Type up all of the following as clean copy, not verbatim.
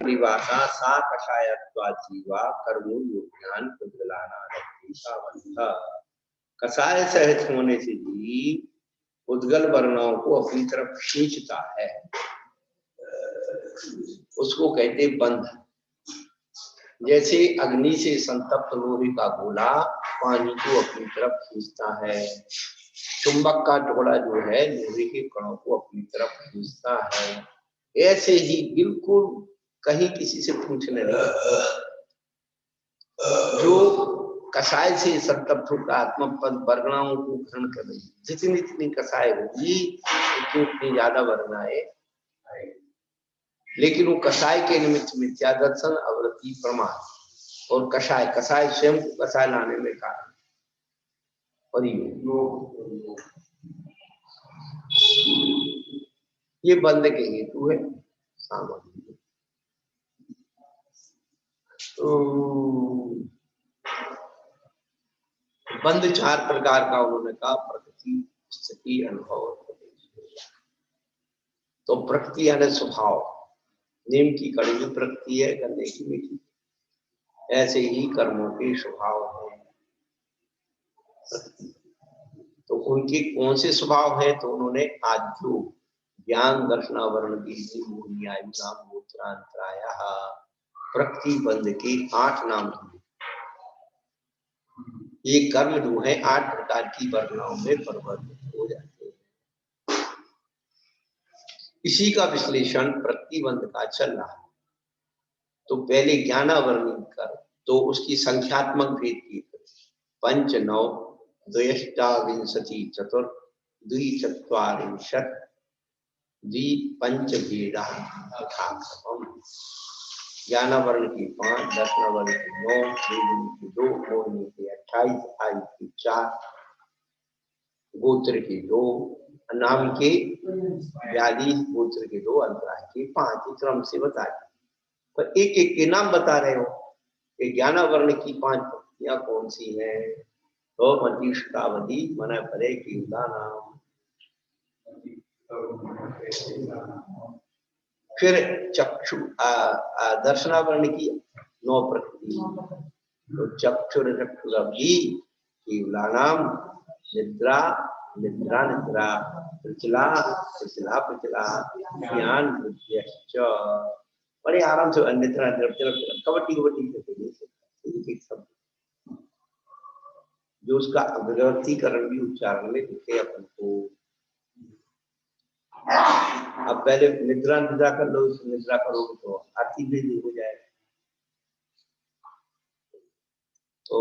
परिभाषा सा कषायत्वा जीवा कर्मो योग्यान उद्गलाना रक्तिशावंत। कषाय सहित होने से जीव उद्गल वर्णों को अपनी तरफ खींचता है, उसको कहते बंध। जैसे अग्नि से संतप्त लोहे का गोला पानी को अपनी तरफ खींचता है, चुंबक का टुकड़ा जो है लोहे के कणों को अपनी तरफ खींचता है, ऐसे ही बिल्कुल कहीं किसी से पूछने नहीं, जो कषाय से संतप्त होकर आत्मपद वर्णाओं को ग्रहण कर रही, जितनी जितनी कषाय होगी उतनी उतनी ज्यादा वर्णाएं आएगी। लेकिन वो कषाय के निमित्त मिथ्या दर्शन, अवृत्ति, प्रमाण और कषाय, कषाय स्वयं को कषाय लाने में कारण और ये बंध के हेतु है सामग्री। तो बंध चार प्रकार का उन्होंने कहा, प्रकृति, स्थिति, अनुभव और प्रदेश। तो प्रकृति यानी स्वभाव, नीम की कड़ी भी प्रकृति है, गन्ने की मीठी, ऐसे ही कर्मों के स्वभाव है प्रकृति। तो उनके कौन से स्वभाव है, तो उन्होंने आज जो ज्ञान दर्शनावरण की मोहियायु नाम गोत्रांतराया प्रकृति बंध के 8 नाम दिए। ये कर्म जो है 8 प्रकार की वर्णाओं में परिवर्तित हो जाते हैं। इसी का विश्लेषण प्रकृति बंध का चल रहा है। तो पहले ज्ञानावरण कर, तो उसकी संख्यात्मक भेद की 5 9 द्व्यष्टाविंशति चतुर द्विचत्वारिंशत् द्विपंच भेदा यथाक्रमम्। ज्ञानावरण की 5, दर्शनावरण की 9, वेदिनी की 2, मोहिनी की 28, आयु की 4, गोत्र के 2, नाम के 42, गोत्र के 2, अंतराय के 5 क्रम से बता दिए। पर एक एक के नाम बता रहे हो कि ज्ञानावरण की 5 प्रकृतियां कौन सी हैं। तो मतीष्टावधि मन परे की नाम, फिर चक्षु दर्शनावरण की 9 प्रकृति, तो चक्षुर चक्षुरवधि केवलानाम, निद्रा निद्रा निद्रा, प्रचला प्रचला प्रचला, ज्ञान बुद्धिश्च। बड़े आराम से निद्रा कबड्डी कबड्डी सब जो उसका अभिव्यक्तिकरण भी उच्चारण में दिखे अपन को। अब पहले निद्रा निद्रा कर लो, निद्रा करोगे तो आरती भी हो जाएगा। तो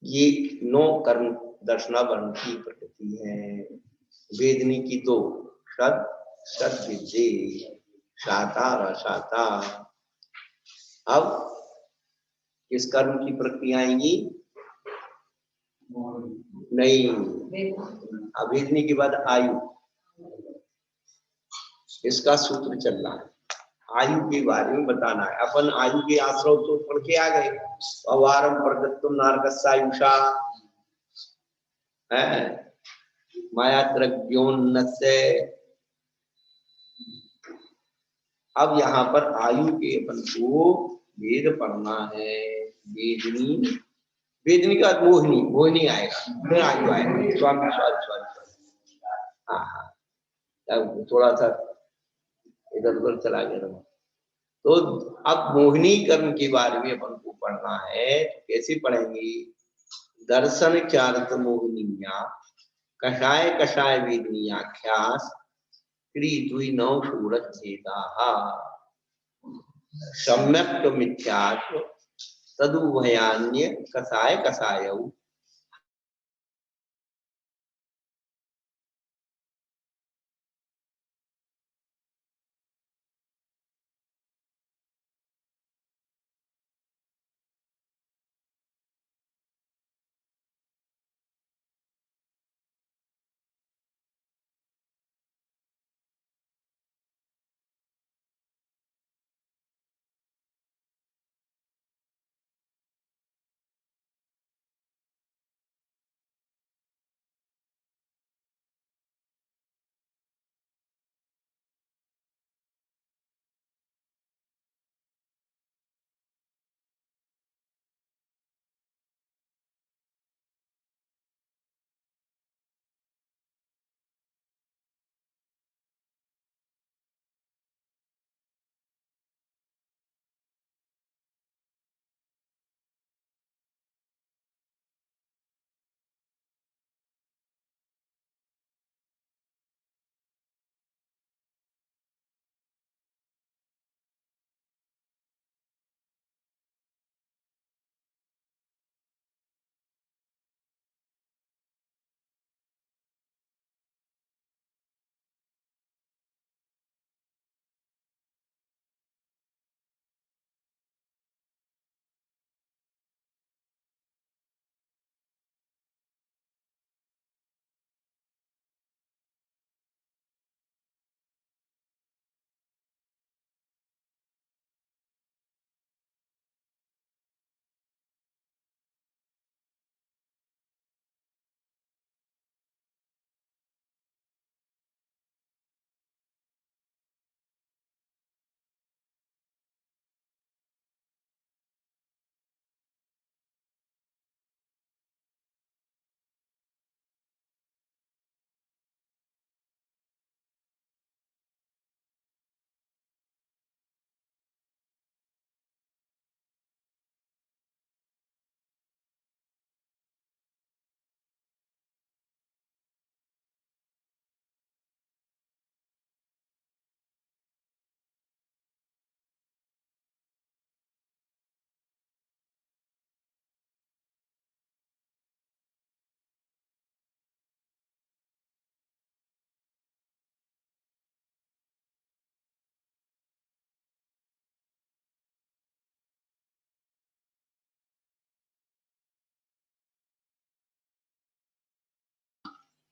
ये 9 कर्म दर्शनावरण की प्रकृति है। वेदनी की 2, सद सद विद्ये, शाता रसाता। अब किस कर्म की प्रक्रिया आएंगी? नहीं, अवेदनी के बाद आयु, इसका सूत्र चल रहा है। आयु के बारे में बताना है। अपन आयु के आश्रय तो पढ़ के आ गए, अवारम प्रदत्तुम नारकस्यायुषा है माया द्रव्योन्नस्य। अब यहाँ पर आयु के अपन को वेद पढ़ना है। वेदनी, वेदनी का मोहिनी, मोहिनी आएगा, फिर आयु आएगा, स्वामी हाँ, थोड़ा सा इधर उधर चला गया। तो अब मोहिनी कर्म के बारे में अपन को पढ़ना है। तो कैसे पढ़ेंगे? दर्शन चारित मोहिनिया, कषाय कषाय वेदनीयाख्यास, क्री नौ सूरत भेदा, सम्यक मिथ्यात्व तदुभयान्य कषाय कषायौ।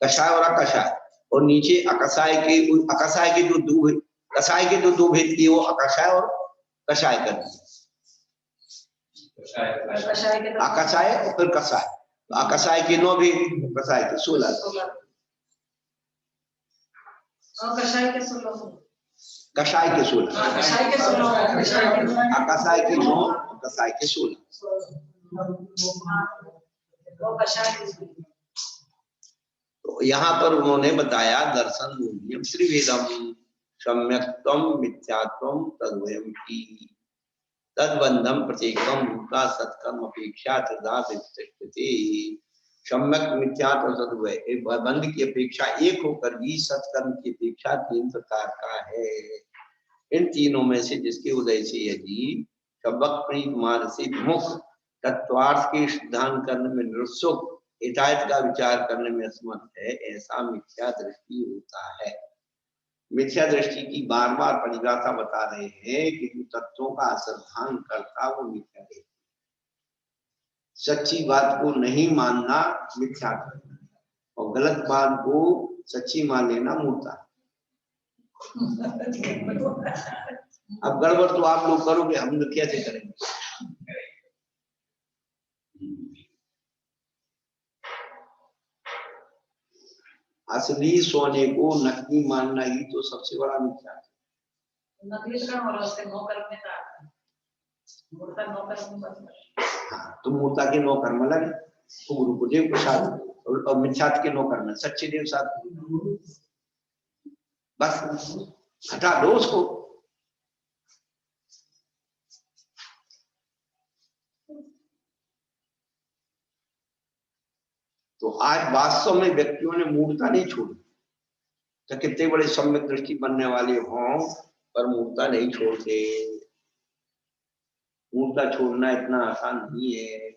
कषाय और अकषाय, और नीचे अकषाय के जो दो कषाय के जो दो भेद किए वो अकषाय और कषाय कर दिए। अकषाय और फिर कषाय, अकषाय के 9 भेद, कषाय के 16, कषाय के 16, कषाय के 16, अकषाय के 9, कषाय के 16। तो यहाँ पर उन्होंने बताया दर्शन मूल्यम त्रिभेदम सम्यक्त्वम मिथ्यात्वम तद्वयम की तद्बंधम प्रत्येकम भूता सत्कर्म अपेक्षा त्रिधा विशिष्टते। सम्यक मिथ्यात्व सद्वय, बंध की अपेक्षा एक होकर भी सत्कर्म की अपेक्षा 3 प्रकार का है। इन तीनों में से जिसके उदय से यदि सबक प्रीत मार्ग से मुख तत्वार्थ के सिद्धांत करने में निरुत्सुक, हिदायत का विचार करने में असमर्थ है, ऐसा मिथ्या दृष्टि होता है। मिथ्या दृष्टि की बार बार परिभाषा बता रहे हैं कि जो तत्वों का असंधान करता वो मिथ्या दृष्टि, सच्ची बात को नहीं मानना मिथ्या दृष्टि, और गलत बात को सच्ची मान लेना मूर्खता। अब गड़बड़ तो आप लोग करोगे, हम लोग कैसे करेंगे? असली सोने को नकली मानना ही तो सबसे बड़ा मिथ्या है। तो मूर्ता के 9 कर्म लगे, तो गुरु को देव प्रसाद, और मिथ्यात के 9 कर्म सच्चे देव साथ, बस हटा दो उसको। तो आज वास्तव में व्यक्तियों ने मूर्ता नहीं छोड़ी, तो कितने बड़े सम्यक दृष्टि बनने वाले हों पर मूर्ता नहीं छोड़ते। मूर्ता छोड़ना इतना आसान नहीं है।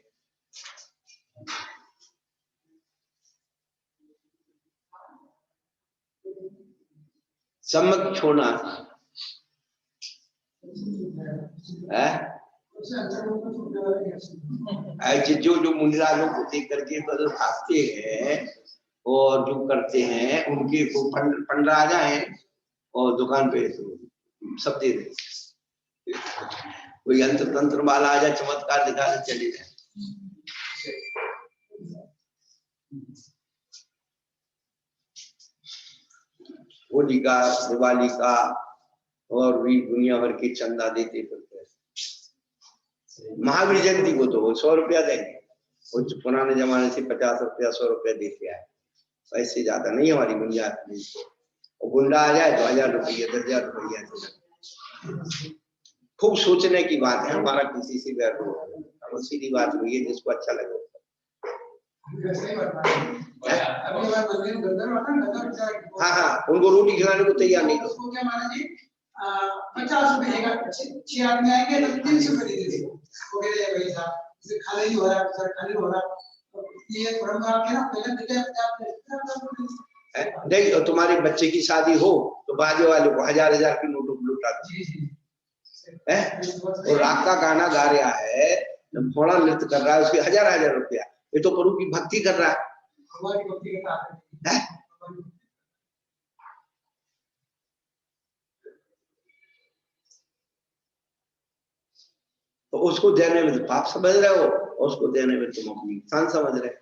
सम्यक छोड़ना है ऐसे जो मुनिराजों को देख करके बदल भागते हैं और जो करते हैं उनके को फंड आ जाए और दुकान पे सब दे दे, कोई यंत्र तंत्र वाला आ जाए चमत्कार दिखा के चले जाए। होली का, दिवाली का और भी दुनिया भर के चंदा देते फिरते। महावीर जयंती को तो 100 रुपया देंगे, और पुराने जमाने से 50 रुपया 100 रुपया देते आए, ऐसे ज्यादा नहीं हमारी गुंजाइश नहीं। और गुंडा आ जाए तो 1000 रुपया 10,000 रुपया। खूब सोचने की बात है, हमारा किसी से बैठ हो, सीधी बात हुई है, जिसको अच्छा लगे। हाँ, उनको रोटी खिलाने को तैयार नहीं। 50 रुपए देगा, 6 आदमी आएंगे तो 300 रुपए दे देंगे, वो कह रहे भाई साहब इसे खाली ही हो रहा है, सर खाली हो रहा है, ये परंपरा के ना पहले नहीं। तो तुम्हारे बच्चे की शादी हो तो बाजे वाले को 1000 की नोट लुटाते हैं, और राग का गाना गा रहा है, थोड़ा नृत्य कर रहा है, उसके 1000 रुपया, ये तो प्रभु की भक्ति कर रहा है। तो उसको देने में तो पाप समझ रहे हो, और उसको देने में तुम अपनी इंसान समझ रहे हो।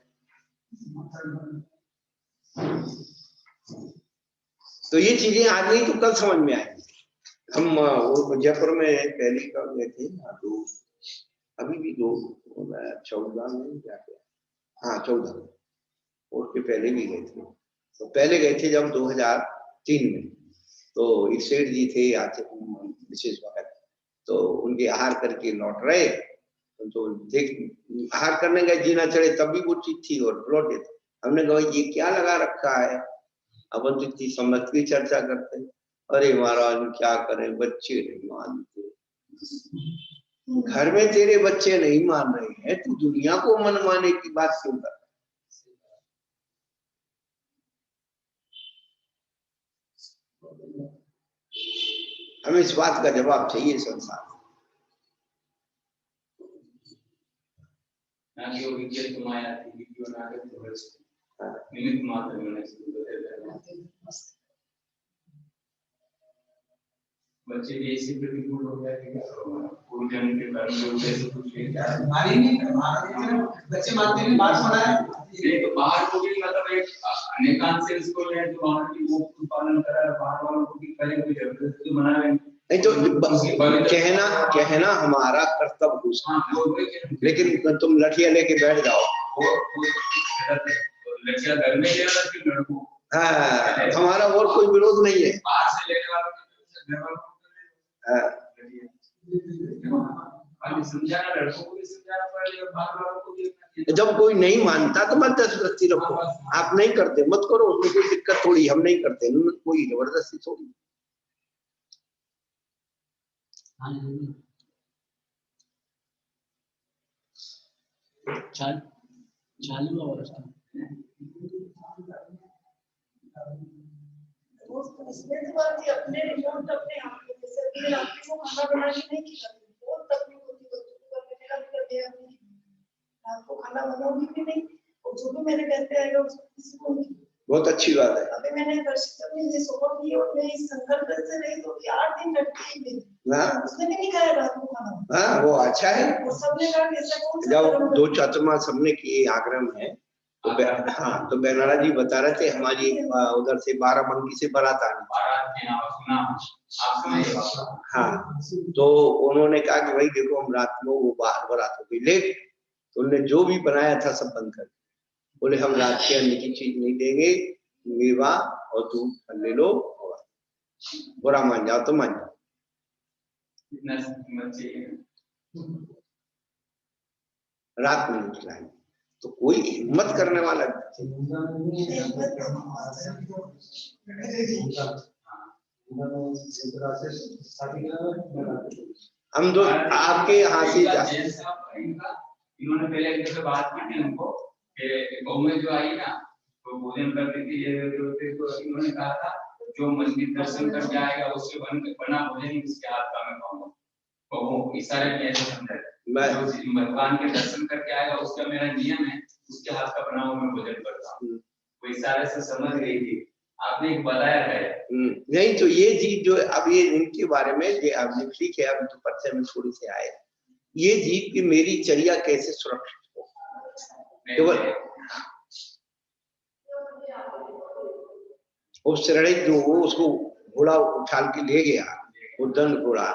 तो ये चीजें आज नहीं तो कल समझ में आएंगी। हम वो जयपुर में पहली कब गए थे, तो अभी भी 14 में जाके, हाँ 14, उसके पहले भी गए थे। तो पहले गए थे जब 2003 में, तो एक सेठ जी थे आते विशेष वक्त, तो उनके आहार करके लौट रहे, तो देख आहार करने गए, जीना चढ़े तब भी वो चीज थी और लौटे थे। हमने कहा ये क्या लगा रखा है, अपन तो इतनी समझ की चर्चा करते हैं। अरे महाराज क्या करें, बच्चे नहीं मानते, घर में तेरे बच्चे नहीं मान रहे हैं, तू दुनिया को मन माने की बात क्यों कर। हमें इस बात का जवाब चाहिए संसार। निमित्त मात्र में शुरू करते हैं। बच्चे भी ऐसे प्रतिकूल हो गया कि पूर्वजन के कर्म के उद्देश्य कुछ है क्या हमारी नहीं बच्चे मानते हैं बात हो रहा है ये तो बाहर को भी मतलब एक अनेकांश से इसको ले तो बाहर की वो पालन करा बाहर वालों को भी करे कोई जबरदस्ती बना रहे नहीं तो कहना हमारा कर्तव्य हो सकता, लेकिन तुम लठिया लेके बैठ जाओ लड़कियां घर में ले रहा है लड़कों हाँ हमारा और कोई विरोध नहीं है। बाहर से लेने वालों के घर वालों समझाना लड़कों को भी समझाना पड़ेगा बाहर वालों को भी। जब कोई नहीं मानता तो मत जबरदस्ती रखो, आप नहीं करते मत करो, उसमें कोई दिक्कत थोड़ी, हम नहीं करते कोई जबरदस्ती थोड़ी। अपने रिमोट अपने आप में जैसे अपने रात्रि को खाना बनाने नहीं किया बहुत तकलीफ होती है रात को खाना बनाऊंगी भी नहीं और जो भी मेरे कहते आएगा उसको किसी को नहीं। बहुत अच्छी बात है। अभी मैंने दर्शिका में ये सोच की और मैं इस संकल्प से रही तो 8 दिन लटकी थी उसने भी नहीं खाया रात को खाना। हाँ वो अच्छा है। और सबने कहा कैसे कौन जब दो चाचमा सबने किए आग्रह है तो हाँ तो बेनारा जी बता रहे थे हमारी उधर से 12 मंकी से बारात आनी। हाँ तो उन्होंने कहा कि भाई देखो हम रात में वो बारात हो गई लेट तो उन्होंने जो भी बनाया था सब बंद कर, बोले हम रात के अन्न की चीज नहीं देंगे, मेवा और दूध ले लो, बुरा मान जाओ तो मान जाओ। रात में नहीं खिलाएंगे तो कोई हिम्मत करने वाला हम तो आपके यहाँ से इन्होंने पहले एक बात की थी उनको कि गौ में जो आई ना तो भोजन करती थी ये तो इन्होंने कहा था जो मंदिर दर्शन करके आएगा उससे बना भोजन इसके हाथ का मैं खाऊंगा। तो इशारे में ऐसे समझा जो भगवान के दर्शन करके आएगा उसका मेरा नियम है उसके हाथ का बना हुआ मैं भोजन करता हूँ। वो इशारे से समझ गई थी, आपने एक बताया है। नहीं तो ये चीज जो अब ये इनके बारे में ये आपने ठीक है अब तो परिचय में थोड़ी से आए ये जीव की मेरी चर्या कैसे सुरक्षित हो केवल उस श्रेणी जो वो उसको घोड़ा उछाल के ले गया वो दंड घोड़ा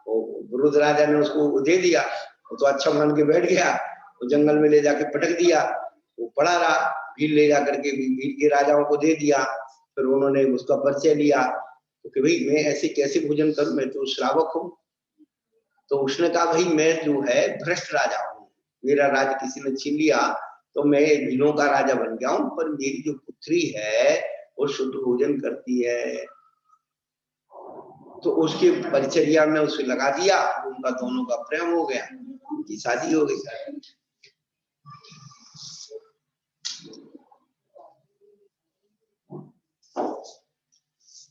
रुद्र राजा ने उसको दे दिया वो तो अच्छा मान के बैठ गया वो जंगल में ले जाके पटक दिया वो पड़ा रहा भील ले जाकर के भील के राजाओं को दे दिया फिर उन्होंने उसका परिचय लिया तो कि भाई मैं ऐसे कैसे भोजन करूं मैं तो श्रावक हूँ तो उसने कहा भाई मैं जो है भ्रष्ट राजा हूँ मेरा राज किसी ने छीन लिया तो मैं भीलों का राजा बन गया हूँ पर मेरी जो पुत्री है वो शुद्ध भोजन करती है तो उसके परिचर्या में उसे लगा दिया उनका दोनों का प्रेम हो गया उनकी शादी हो गई।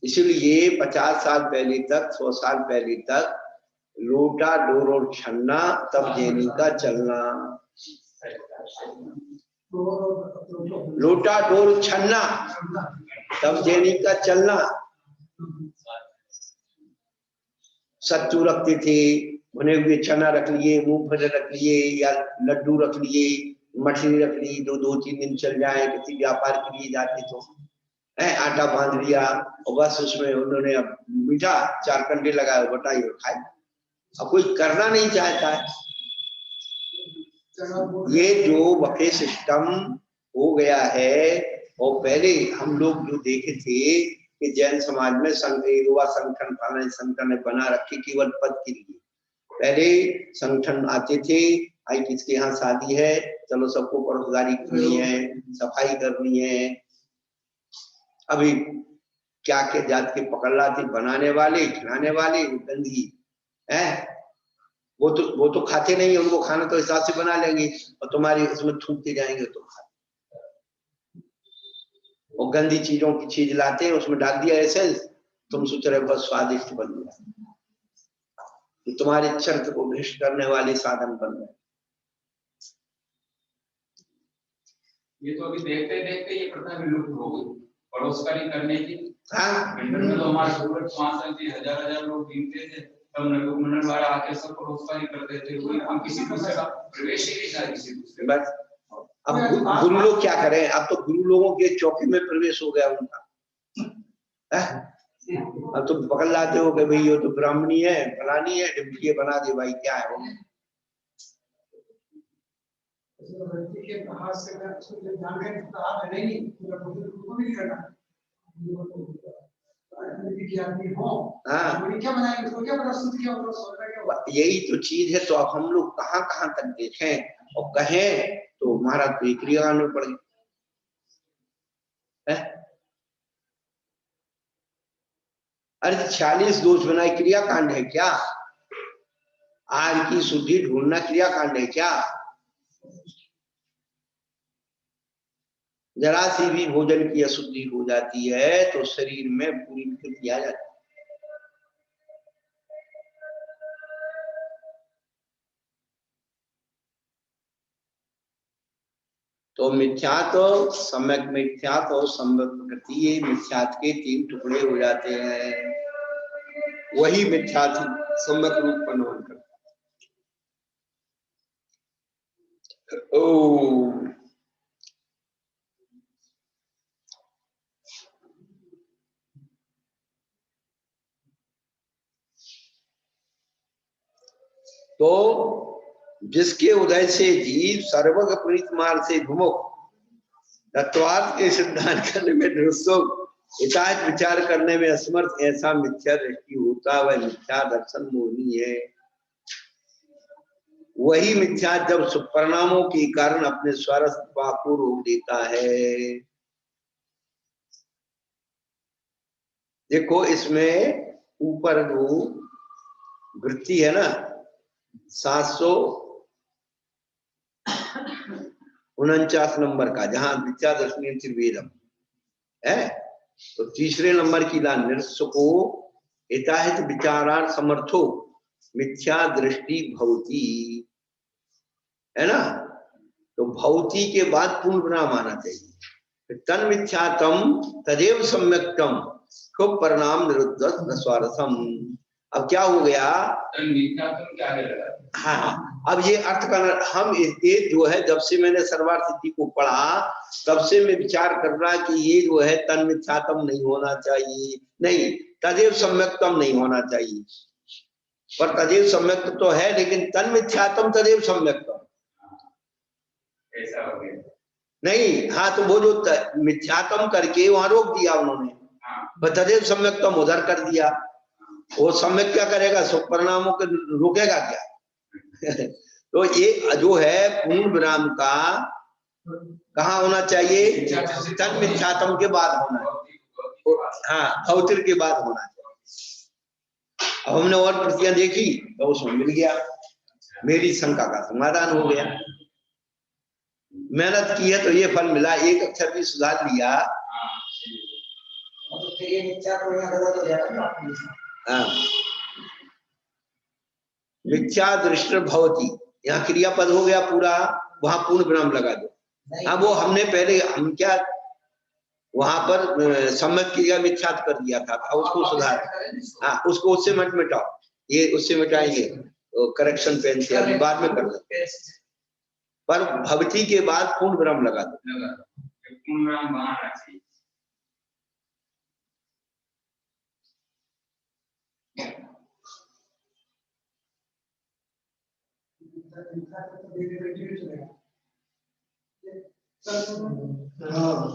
इसलिए 50 साल पहले तक 100 साल पहले तक लोटा डोर और छन्ना तब जेनी का चलना लोटा डोर छन्ना तब जेनी का चलना सत्तू रखते थे भुने हुए चना रख लिए मूंगफली रख लिए या लड्डू रख लिए मछली रख ली जो 2-3 दिन चल जाए किसी व्यापार के लिए जाते तो आटा बांध लिया और बस उसमें उन्होंने अब मीठा 4 कंडे लगाए बटाई और खाए। अब कोई करना नहीं चाहता है ये जो बफे सिस्टम हो गया है और पहले हम लोग जो देखे थे कि जैन समाज में युवा संगठन फलाने संगठन बना रखे केवल पद के लिए पहले संगठन आते थे आई किसके यहाँ शादी है चलो सबको परोसदारी करनी है सफाई करनी है। अभी क्या क्या जात के पकड़ लाते बनाने वाले खिलाने वाले गंदगी है वो तो खाते नहीं है उनको खाना तो हिसाब से बना लेंगे और तुम्हारी उसमें थूकते जाएंगे तो खाते और गंदी चीजों की चीज लाते हैं उसमें डाल दिया एसेंस तुम सोच रहे बहुत स्वादिष्ट बन गया तुम्हारे चरित्र को भ्रष्ट करने वाले साधन बन गए। ये तो अभी देखते देखते ये प्रथा विलुप्त हो गई, परोसकारी करने की। हाँ मंडल में तो हमारे पूर्वज 5 साल के 1000 लोग गिनते थे, तब नगर मंडल वाले आके सब परोसकारी करते थे, कोई हम किसी दूसरे का प्रवेश ही नहीं था किसी दूसरे। बस अब गुरु लोग क्या करें, अब तो गुरु लोगों के चौकी में प्रवेश हो गया उनका। अब तो पकड़ लाते हो कि भाई ये तो ब्राह्मणी है, फलानी है, डिप्टी बना दे भाई, क्या है वो। के हाथ से अगर उसको जानकारी तो हाथ है नहीं, पूरा को भी नहीं करना। आदमी हो, क्या बनाएंगे, उसको क्या प्रस्तुत किया, उसको सोच रहा है। यही तो चीज है। तो अब हम लोग कहाँ कहाँ तक देखें और कहें तो महाराज तो क्रिया में पड़ गए। अरे 46 दोष बनाए क्रिया कांड है क्या? आज की शुद्धि ढूंढना क्रिया कांड है क्या? जरा सी भी भोजन की अशुद्धि हो जाती है तो शरीर में पूरी विकृति आ जाती है। तो मिथ्यात, सम्यक मिथ्यात और सम्यक प्रकृति, ये मिथ्यात के 3 टुकड़े हो जाते हैं। वही मिथ्यात सम्यक रूप पर नमन करता है। ओ तो जिसके उदय से जीव सर्वग प्रीत मार्ग से विमुख, तत्वार्थ के सिद्धांत करने में निरुत्सुक, हिताहित विचार करने में असमर्थ, ऐसा मिथ्या दृष्टि होता वह मिथ्या दर्शन मोहिनी है। वही मिथ्या जब सुपरिणामों के कारण अपने स्वरसत्व को रोक देता है। देखो इसमें ऊपर जो वृत्ति है ना 749 नंबर का, जहां मिथ्या दर्शनीय त्रिवेदम है, तो तीसरे नंबर की लाइन निरसको हिताहित विचारार्थ समर्थो मिथ्या दृष्टि भवती, है ना। तो भवती के बाद पूर्ण विराम आना चाहिए। तन मिथ्यातम तदेव सम्यक्तम खूब परिणाम निरुद्ध स्वार्थम। अब क्या हो गया, क्या है? हाँ अब ये अर्थ का हम ये जो है, जब से मैंने सर्वार्थ सिद्धि को पढ़ा तब से मैं विचार कर रहा कि ये जो है तन मिथ्यातम नहीं होना चाहिए, नहीं तदेव सम्यक्तम नहीं होना चाहिए। पर तदेव सम्यक्त तो है, लेकिन तन मिथ्यातम तदेव सम्यक्तम ऐसा हो गया नहीं। हाँ तो वो जो मिथ्यातम करके वहां रोक दिया उन्होंने, तदेव सम्यक्तम उधर कर दिया। वो सम्यक क्या करेगा, सब परिणामों को रोकेगा क्या? तो ये जो है पूर्ण विराम का कहाँ होना चाहिए, तन मिथ्यातम के बाद होना है। हाँ भौतिक के बाद होना चाहिए। अब हमने और प्रतियां देखी तो उसमें मिल गया, मेरी शंका का समाधान हो गया। मेहनत की है तो ये फल मिला, एक अक्षर भी सुधार लिया। हाँ मिथ्या दृष्टि भवती, यहाँ क्रियापद हो गया पूरा, वहां पूर्ण विराम लगा दो। हाँ वो हमने पहले हम क्या वहां पर सम्यक क्रिया मिथ्यात कर दिया था, उसको सुधार। हाँ उसको उससे मत मिटाओ, ये उससे मिटाएंगे करेक्शन पेन से, अभी बाद में कर दो। पर भवती के बाद पूर्ण विराम लगा दो। पूर्ण विराम बाहर रखिए।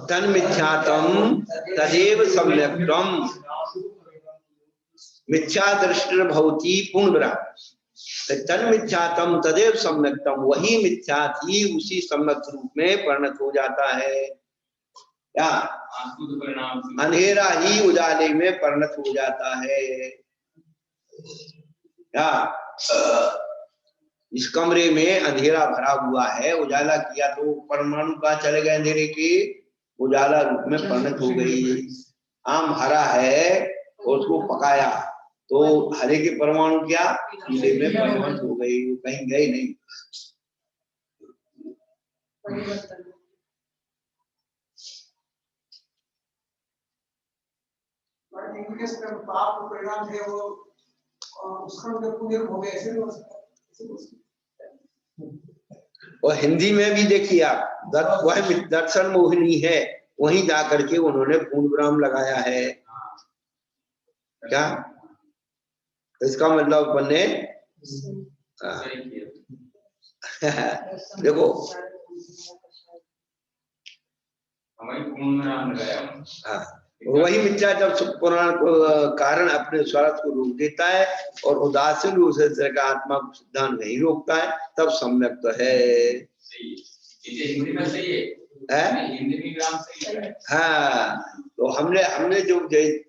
तन मिथ्यातम तदेव सम्यक्तम, मिथ्या दृष्टि भवती पूर्ण विराम। तन मिथ्यातम तदेव सम्यक्तम, वही मिथ्या थी उसी सम्यक रूप में परिणत हो जाता है। क्या अंधेरा ही उजाले में परिणत हो जाता है। क्या इस कमरे में अंधेरा भरा हुआ है, उजाला किया तो परमाणु कहाँ चले गए अंधेरे के, उजाला रूप में परिणत हो गई। आम हरा है उसको पकाया तो हरे के परमाणु क्या पीले में परिणत हो गई, कहीं गए नहीं। इनके पाप का परिणाम है वो उसका उनके पुण्य हो गए, ऐसे नहीं हो सकता, ऐसे हो सकता। और हिंदी में भी देखिए आप, वह दर्शन मोहिनी है, वहीं जा करके उन्होंने पूर्ण विराम लगाया है। क्या इसका मतलब बने देखो हाँ, वही मिथ्या जब पुराण को कारण अपने स्वार्थ को रोक देता है और उदासीन रूप से का आत्मा को सिद्धांत नहीं रोकता है, तब सम्यक तो है। हिंदी में सही है, हिंदी में ग्राम सही है। हाँ, तो हमने जो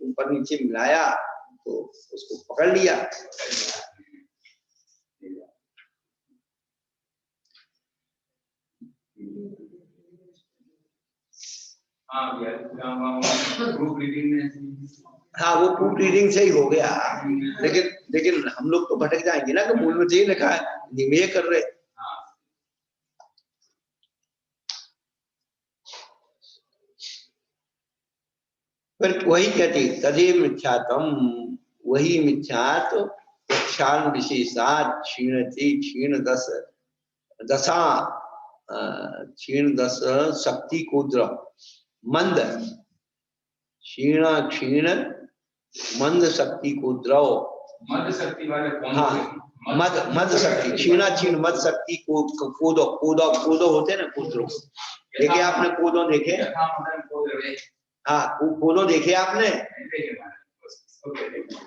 ऊपर नीचे मिलाया तो उसको पकड़ लिया। हाँ वो प्रूफ रीडिंग से ही हो गया, लेकिन हम लोग तो भटक जाएंगे ना कि मूल में ये लिखा है, ये कर रहे। फिर वही कहती तदे मिथ्यात्म, वही मिथ्यात्व क्षाण विशेषात क्षीणति क्षीण दशा क्षीण दस शक्ति कुद्र मंद क्षीण क्षीण मंद शक्ति को द्रव, मद शक्ति वाले कौन? हाँ मद शक्ति क्षीणा क्षीण मद शक्ति को कोदो कोदो कोदो होते हैं ना, कोदो देखे आपने, कोदो देखे? हाँ कोदो देखे आपने?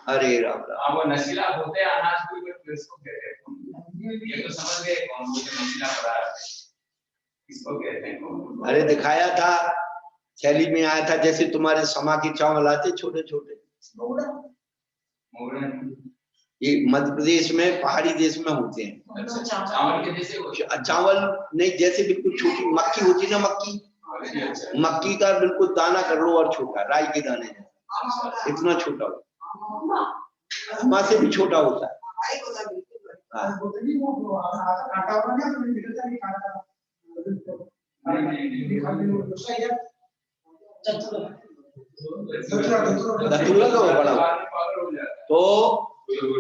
अरे राम राम, वो नशीला होते हैं अनाज को, इसको कहते हैं, ये तो समझ गए कौन मुझे नशीला पदार्थ इसको कहते हैं। अरे दिखाया था, थैली में आया था, जैसे तुम्हारे समा के चावल आते छोटे छोटे, ये मध्य प्रदेश में पहाड़ी देश में होते हैं। अच्छा, चावल के जैसे? चावल नहीं, जैसे बिल्कुल छोटी मक्की होती ना, मक्की का बिल्कुल दाना कर लो और छोटा, राई के दाने जैसा, इतना छोटा हो, हमारे से भी छोटा होता है। धतूरा तो बड़ा, तो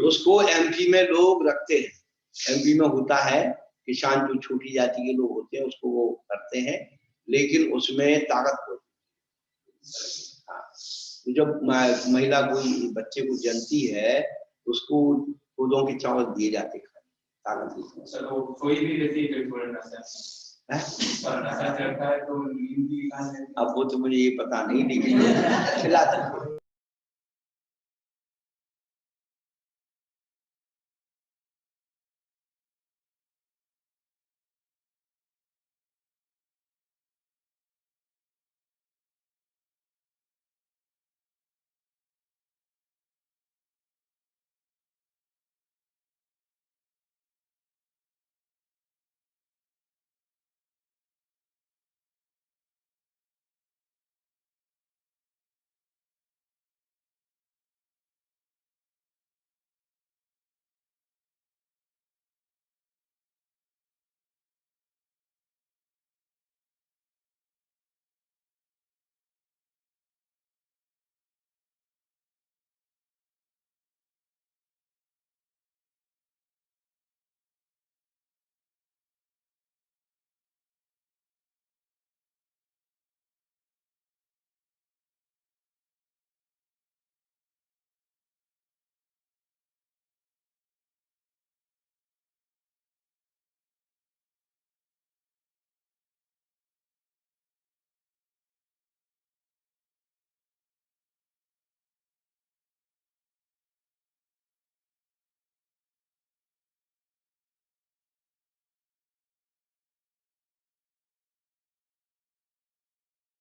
उसको एमपी में लोग रखते हैं, एमपी में होता है, किसान जो छोटी जाति के लोग होते हैं उसको वो करते हैं, लेकिन उसमें ताकत होती है। जब महिला कोई बच्चे को जन्मती है उसको कोदों के चावल दिए जाते हैं, ताकत होती है। तो कोई भी रहती है तो अब वो तो मुझे ये पता नहीं, लेकिन खिलाते हैं।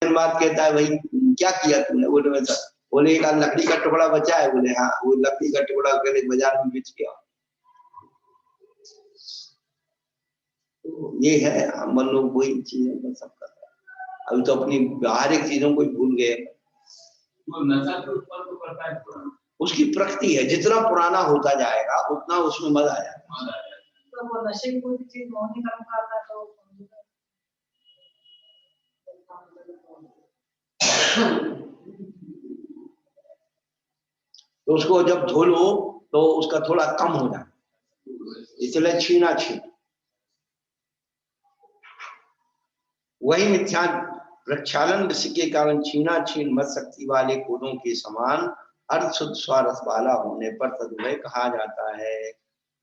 बात कहता है, भाई क्या किया तूने? बोले एक लकड़ी का टुकड़ा बचा है। बोले हाँ, वो लकड़ी का टुकड़ा करके बाजार में बेच गया। तो ये है, हम लोग वही चीजें का सब कर रहे हैं। अभी तो अपनी बाहरिक चीजों को भूल गए। उसकी प्रकृति है, जितना पुराना होता जाएगा उतना उसमें मजा आ जाएगा। तो वो नशे की कोई चीज मोहनी का खाता तो तो उसको जब धो लो तो उसका थोड़ा कम हो जाए, इसलिए छीना छीन। वही मिथ्या प्रक्षालन विषय के कारण छीना छीन मत शक्ति वाले कोदों के समान अर्थ शुद्ध स्वारस वाला होने पर तदुभय कहा जाता है।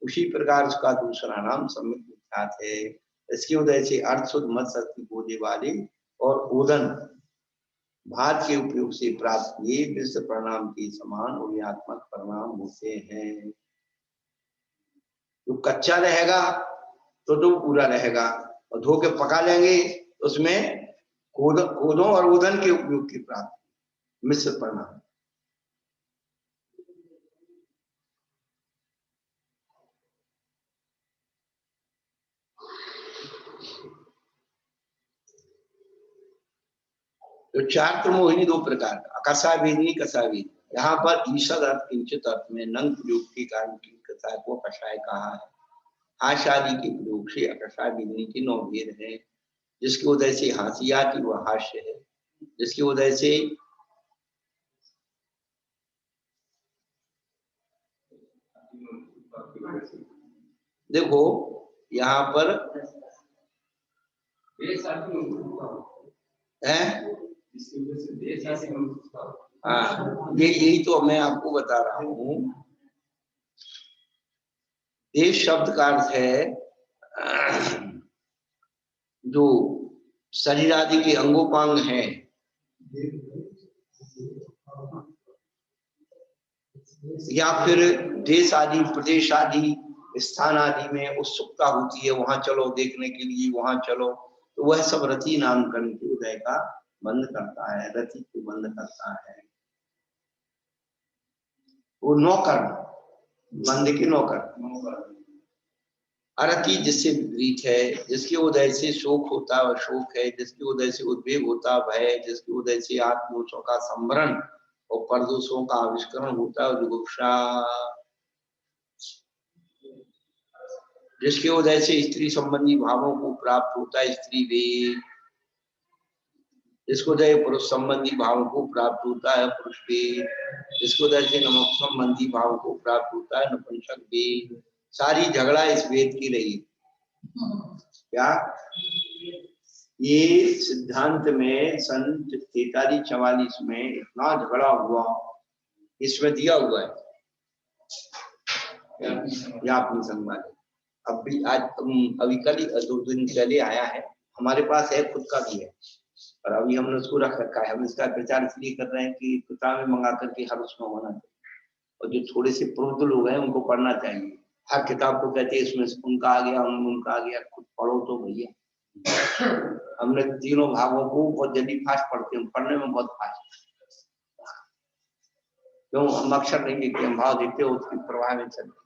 उसी प्रकार उसका दूसरा नाम सम्यक मिथ्यात् है। इसकी वजह से अर्थ शुद्ध मत शक्ति बोधे वाले और ओदन भात के उपयोग से प्राप्त किए विश्व परिणाम के समान उभयात्मक परिणाम होते हैं। जो कच्चा रहेगा तो पूरा रहेगा, और धो के पका लेंगे तो उसमें कोदों और ओदन के उपयोग की प्राप्ति मिश्र परिणाम। तो चार त्रिमोहिनी दो प्रकार का, अकसावेदिनी कसावेदिनी। यहाँ पर ईषद अर्थ किंचित अर्थ में नंग प्रयोग के कारण कसाय को कषाय कहा है। हाश आदि के प्रयोग से अकसावेदिनी के 9 भेद है, जिसकी वजह से हासी आती वह हास्य है, जिसकी वजह से देखो यहाँ पर है, हाँ यही तो मैं आपको बता रहा हूँ। देश शब्द का अर्थ है जो शरीर आदि के अंगोपांग है, या फिर देश आदि प्रदेश आदि स्थान आदि में उत्सुकता होती है, वहां चलो देखने के लिए, वहां चलो, तो वह सब रति नामकरण के उदय का बंद करता है, रति को बंद करता है। वो नौकर, बंद के नौकर। अरति जिससे विपरीत है, जिसकी उदय से शोक होता है वह शोक है, जिसकी उदय से उद्वेग होता भय, जिसकी उदय से आत्मदोषों का संवरण और परदोषों का आविष्करण होता है जुगुप्सा, जिसकी वजह से स्त्री संबंधी भावों को प्राप्त होता है स्त्री वेद, जिसको वजह पुरुष संबंधी भावों को प्राप्त होता है पुरुष वेद, जिसको वजह से नपुंसक संबंधी भावों को प्राप्त होता है नपुंसक वेद। सारी झगड़ा इस वेद की रही। क्या ये सिद्धांत में सन 43-44 में इतना झगड़ा हुआ, इसमें दिया हुआ है या अपनी संवाद। अभी आज अभी कल 2 दिन पहले आया है, हमारे पास है, खुद का भी है, और अभी हमने उसको रख रखा है। हम इसका प्रचार इसलिए कर रहे हैं कि किताबें मंगा करके हर उसमें होना चाहिए, और जो थोड़े से प्रबुद्ध लोग हैं उनको पढ़ना चाहिए। हर किताब को कहते हैं इसमें उनका आ गया, उनका आ गया, खुद पढ़ो तो भैया। हमने तीनों भागों को बहुत जल्दी फास्ट पढ़ते हैं, पढ़ने में बहुत फास्ट, क्यों हम अक्षर नहीं देखते, हम भाव देखते हो, उसकी प्रभाव में चलते,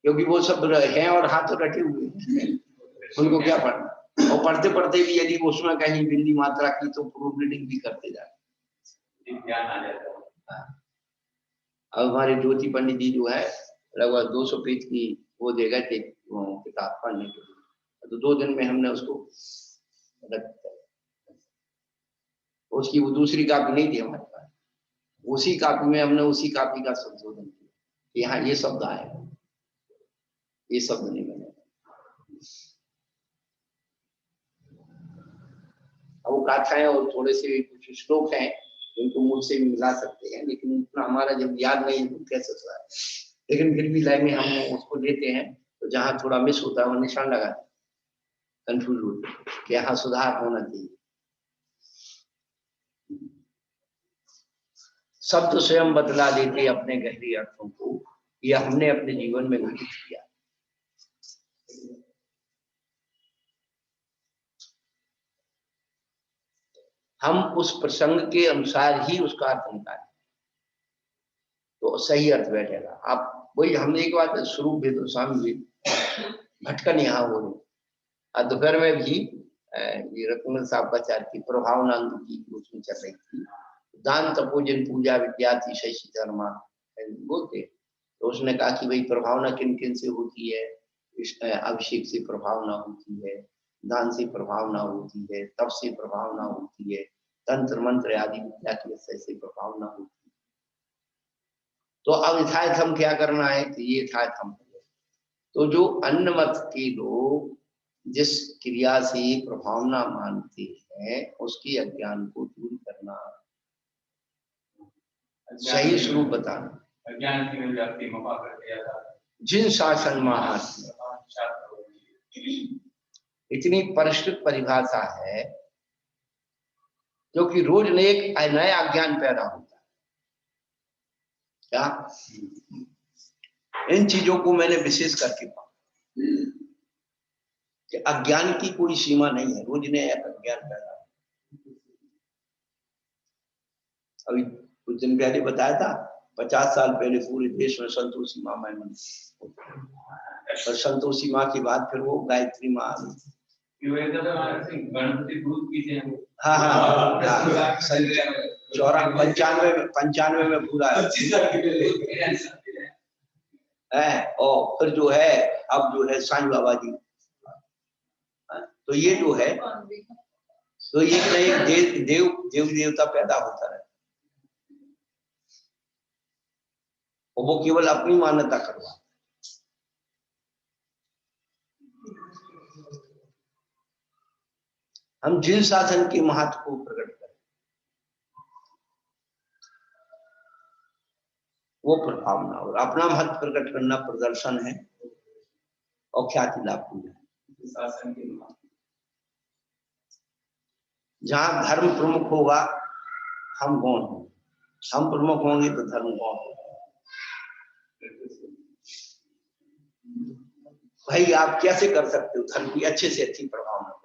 क्योंकि वो सब हैं और हाथ रटे हुए, उनको क्या पढ़ना। और पढ़ते पढ़ते भी यदि उसमें कहीं बिंदी मात्रा की तो प्रूफ रीडिंग भी करते जाते, ध्यान आ जाता है। अब हमारे ज्योति पंडित जी जो है लगभग 200 पेज की वो दे गए थे किताब पढ़ने के लिए, तो 2 दिन में हमने उसको रख दिया। उसकी वो दूसरी कॉपी नहीं थी हमारे पास, उसी कॉपी में हमने उसी कॉपी का संशोधन किया, यहाँ ये शब्द आएगा, ये शब्द नहीं बने। अब वो गाथाएं और थोड़े से कुछ श्लोक हैं उनको मुझसे मिला सकते हैं, लेकिन उतना हमारा जब याद नहीं तो कैसे होता है। लेकिन फिर भी लाइन में हम उसको लेते हैं, तो जहाँ थोड़ा मिस होता है वो निशान लगाते, कंफ्यूज होते कि यहाँ सुधार होना चाहिए। शब्द स्वयं बदला देते अपने गहरे अर्थों को, यह हमने अपने जीवन में घटित किया। हम उस प्रसंग के अनुसार ही उसका अर्थ निकालें तो सही अर्थ बैठेगा। आप वही हमने एक बात स्वरूप भेद स्वामी भेद भटकन यहाँ हो रही। दोपहर में भी ये रत्न साहब का चार की प्रभावनांद की उसमें चल रही थी, दान तपोजन पूजा विद्यार्थी शशि धर्मा बोलते, तो उसने कहा कि भाई प्रभावना किन किन से होती है, अभिषेक से प्रभावना होती है, दान से प्रभावना होती है, तप से प्रभावना होती है, तंत्र मंत्र आदि विद्या की ऐसे प्रभाव न होती। तो अब यथायथम क्या करना है, तो ये यथायथम। तो जो अन्न मत के लोग जिस क्रिया से प्रभावना मानते हैं उसकी अज्ञान को दूर करना, सही स्वरूप बताना। अज्ञान की व्याप्ति मौका कर दिया था जिन शासन महात्मा, इतनी परिष्कृत परिभाषा है, क्योंकि रोज एक नया अज्ञान पैदा होता है। क्या इन चीजों को मैंने विशेष करके पाया कि अज्ञान की कोई सीमा नहीं है, रोज नया अज्ञान पैदा होता है। अभी कुछ दिन पहले बताया था 50 साल पहले पूरे देश में संतोषी माँ महिमा, और संतोषी माँ के बाद फिर वो गायत्री माँ। गणपति दूध पीते हैं। हाँ हाँ, 95 में पूरा है। और फिर जो है अब जो है साईं बाबा जी, तो ये जो है तो ये एक देव देवता पैदा होता है, और वो केवल अपनी मान्यता करवा। हम जिन शासन के महत्व को प्रकट करें वो प्रभावना, और अपना महत्व प्रकट करना प्रदर्शन है और ख्याति लाभ पूजा है। शासन के महत्व, जहां धर्म प्रमुख होगा हम गौण होंगे, हम प्रमुख होंगे तो धर्म गौण होगा। भाई आप कैसे कर सकते हो धर्म की अच्छे से अच्छी प्रभावना हो?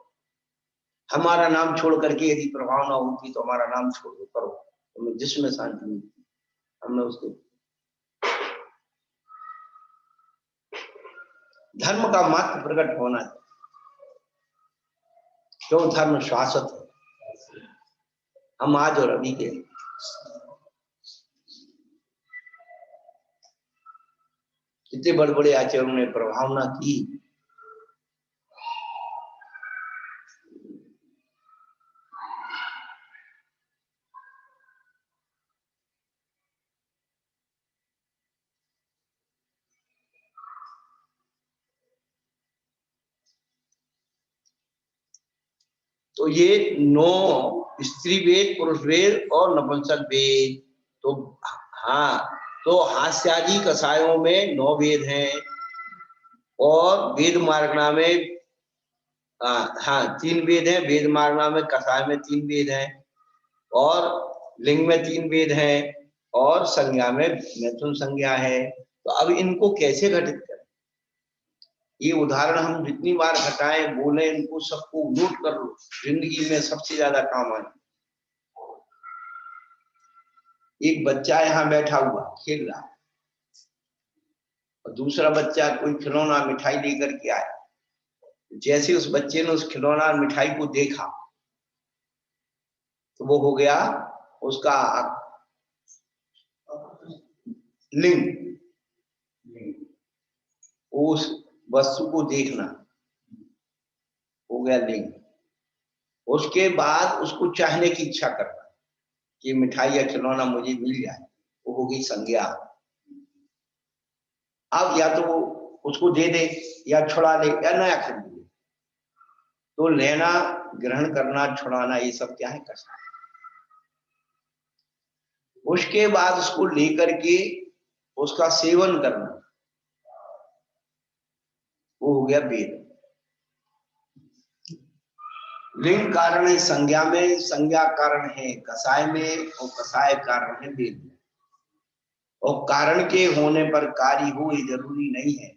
हमारा नाम छोड़ करके यदि प्रभावना होती तो हमारा नाम छोड़ दो, करो, तो जिसमें शांति मिलती हमने उसको। धर्म का महत्व प्रकट होना है, क्यों धर्म शाश्वत है, हम आज और अभी के। कितने बड़े बड़े आचार्यों ने प्रभावना की, तो ये 9 स्त्री वेद, पुरुष वेद और नपुंसक वेद। तो हाँ, तो हास्यादि कसायों में 9 वेद हैं, और वेद मार्गना में हाँ 3 वेद हैं, वेद मार्गना में कसाय में 3 वेद हैं, और लिंग में 3 वेद हैं, और संज्ञा में मैथुन संज्ञा है। तो अब इनको कैसे घटित करें? ये उदाहरण हम जितनी बार घटाएं बोले, इनको सबको नोट कर लो, जिंदगी में सबसे ज्यादा काम आए। एक बच्चा यहाँ बैठा हुआ खेल रहा है, और दूसरा बच्चा कोई खिलौना मिठाई लेकर के आया। जैसे उस बच्चे ने उस खिलौना मिठाई को देखा तो वो हो गया उसका लिंग, उस वस्तु को देखना हो गया लिंग। उसके बाद उसको चाहने की इच्छा करना कि मिठाई या खिलौना मुझे मिल जाए, वो हो गई संज्ञा। अब या तो वो उसको दे दे या छुड़ा ले या नया खरीद ले, तो लेना, ग्रहण करना, छुड़ाना, ये सब क्या है? कसाय। उसके बाद उसको लेकर के उसका सेवन करना, वो हो गया वेद। लिंग कारण है संज्ञा में, संज्ञा कारण है कसाय में, और कसाय कारण है वेद में। और कारण के होने पर कार्य हो ये जरूरी नहीं है,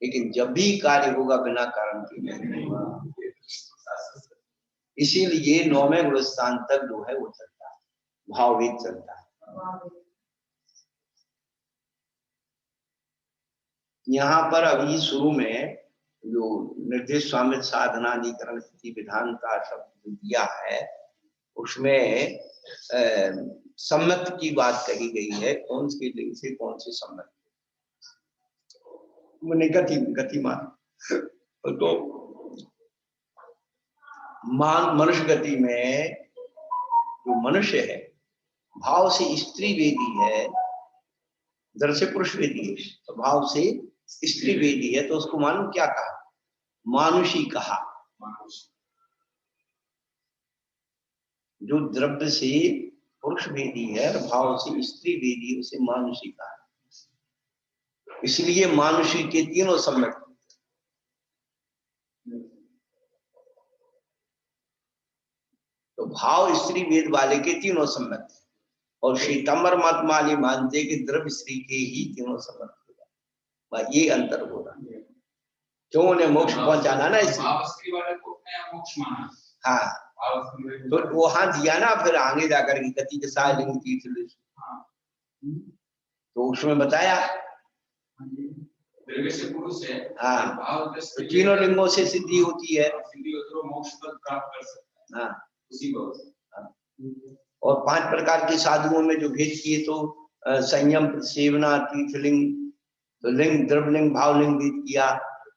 लेकिन जब भी कार्य होगा बिना कारण के नहीं होगा। इसीलिए 9वें गुण स्थान तक जो है वो चलता है, भाववेद चलता है। यहाँ पर अभी शुरू में जो निर्देश स्वामित्व साधना अधिकरण स्थिति विधानता शब्द दिया है, उसमें सम्मत की बात कही गई है। कौन सी लिंग से कौन से सम्मत? गतिमान। तो मान मनुष्य गति में जो मनुष्य है भाव से स्त्री वेदी है, धर्म से पुरुष वेदी है, तो भाव से स्त्री वेदी है, तो उसको मालूम क्या कहा? मानुषी कहा। जो द्रव्य से पुरुष वेदी है और भाव से स्त्री वेदी है, उसे मानुषी कहा। इसलिए मानुषी के तीनों सम्यक, तो भाव स्त्री वेद वाले के तीनों सम्यक, और श्वेतांबर मत वाले मानते कि द्रव्य स्त्री के ही तीनों सम्यक होगा। ये अंतर हो रहा है, क्यों उन्हें मोक्ष पहुंचाना ना, इसलिए मोक्ष माना। हाँ, तो वहां दिया ना, फिर आगे जाकर की गति के सालिंग तीर्थ, तो उसमें बताया द्रव्य से पुरुष है, हाँ, तो तीनों लिंगों से सिद्धि होती है, मोक्ष पद प्राप्त कर सकता है। हाँ, उसी को और 5 प्रकार के साधुओं में जो भेद किए, तो संयम, सेवना, तीर्थलिंग, तो लिंग, द्रव्यलिंग, भावलिंग भेद किया।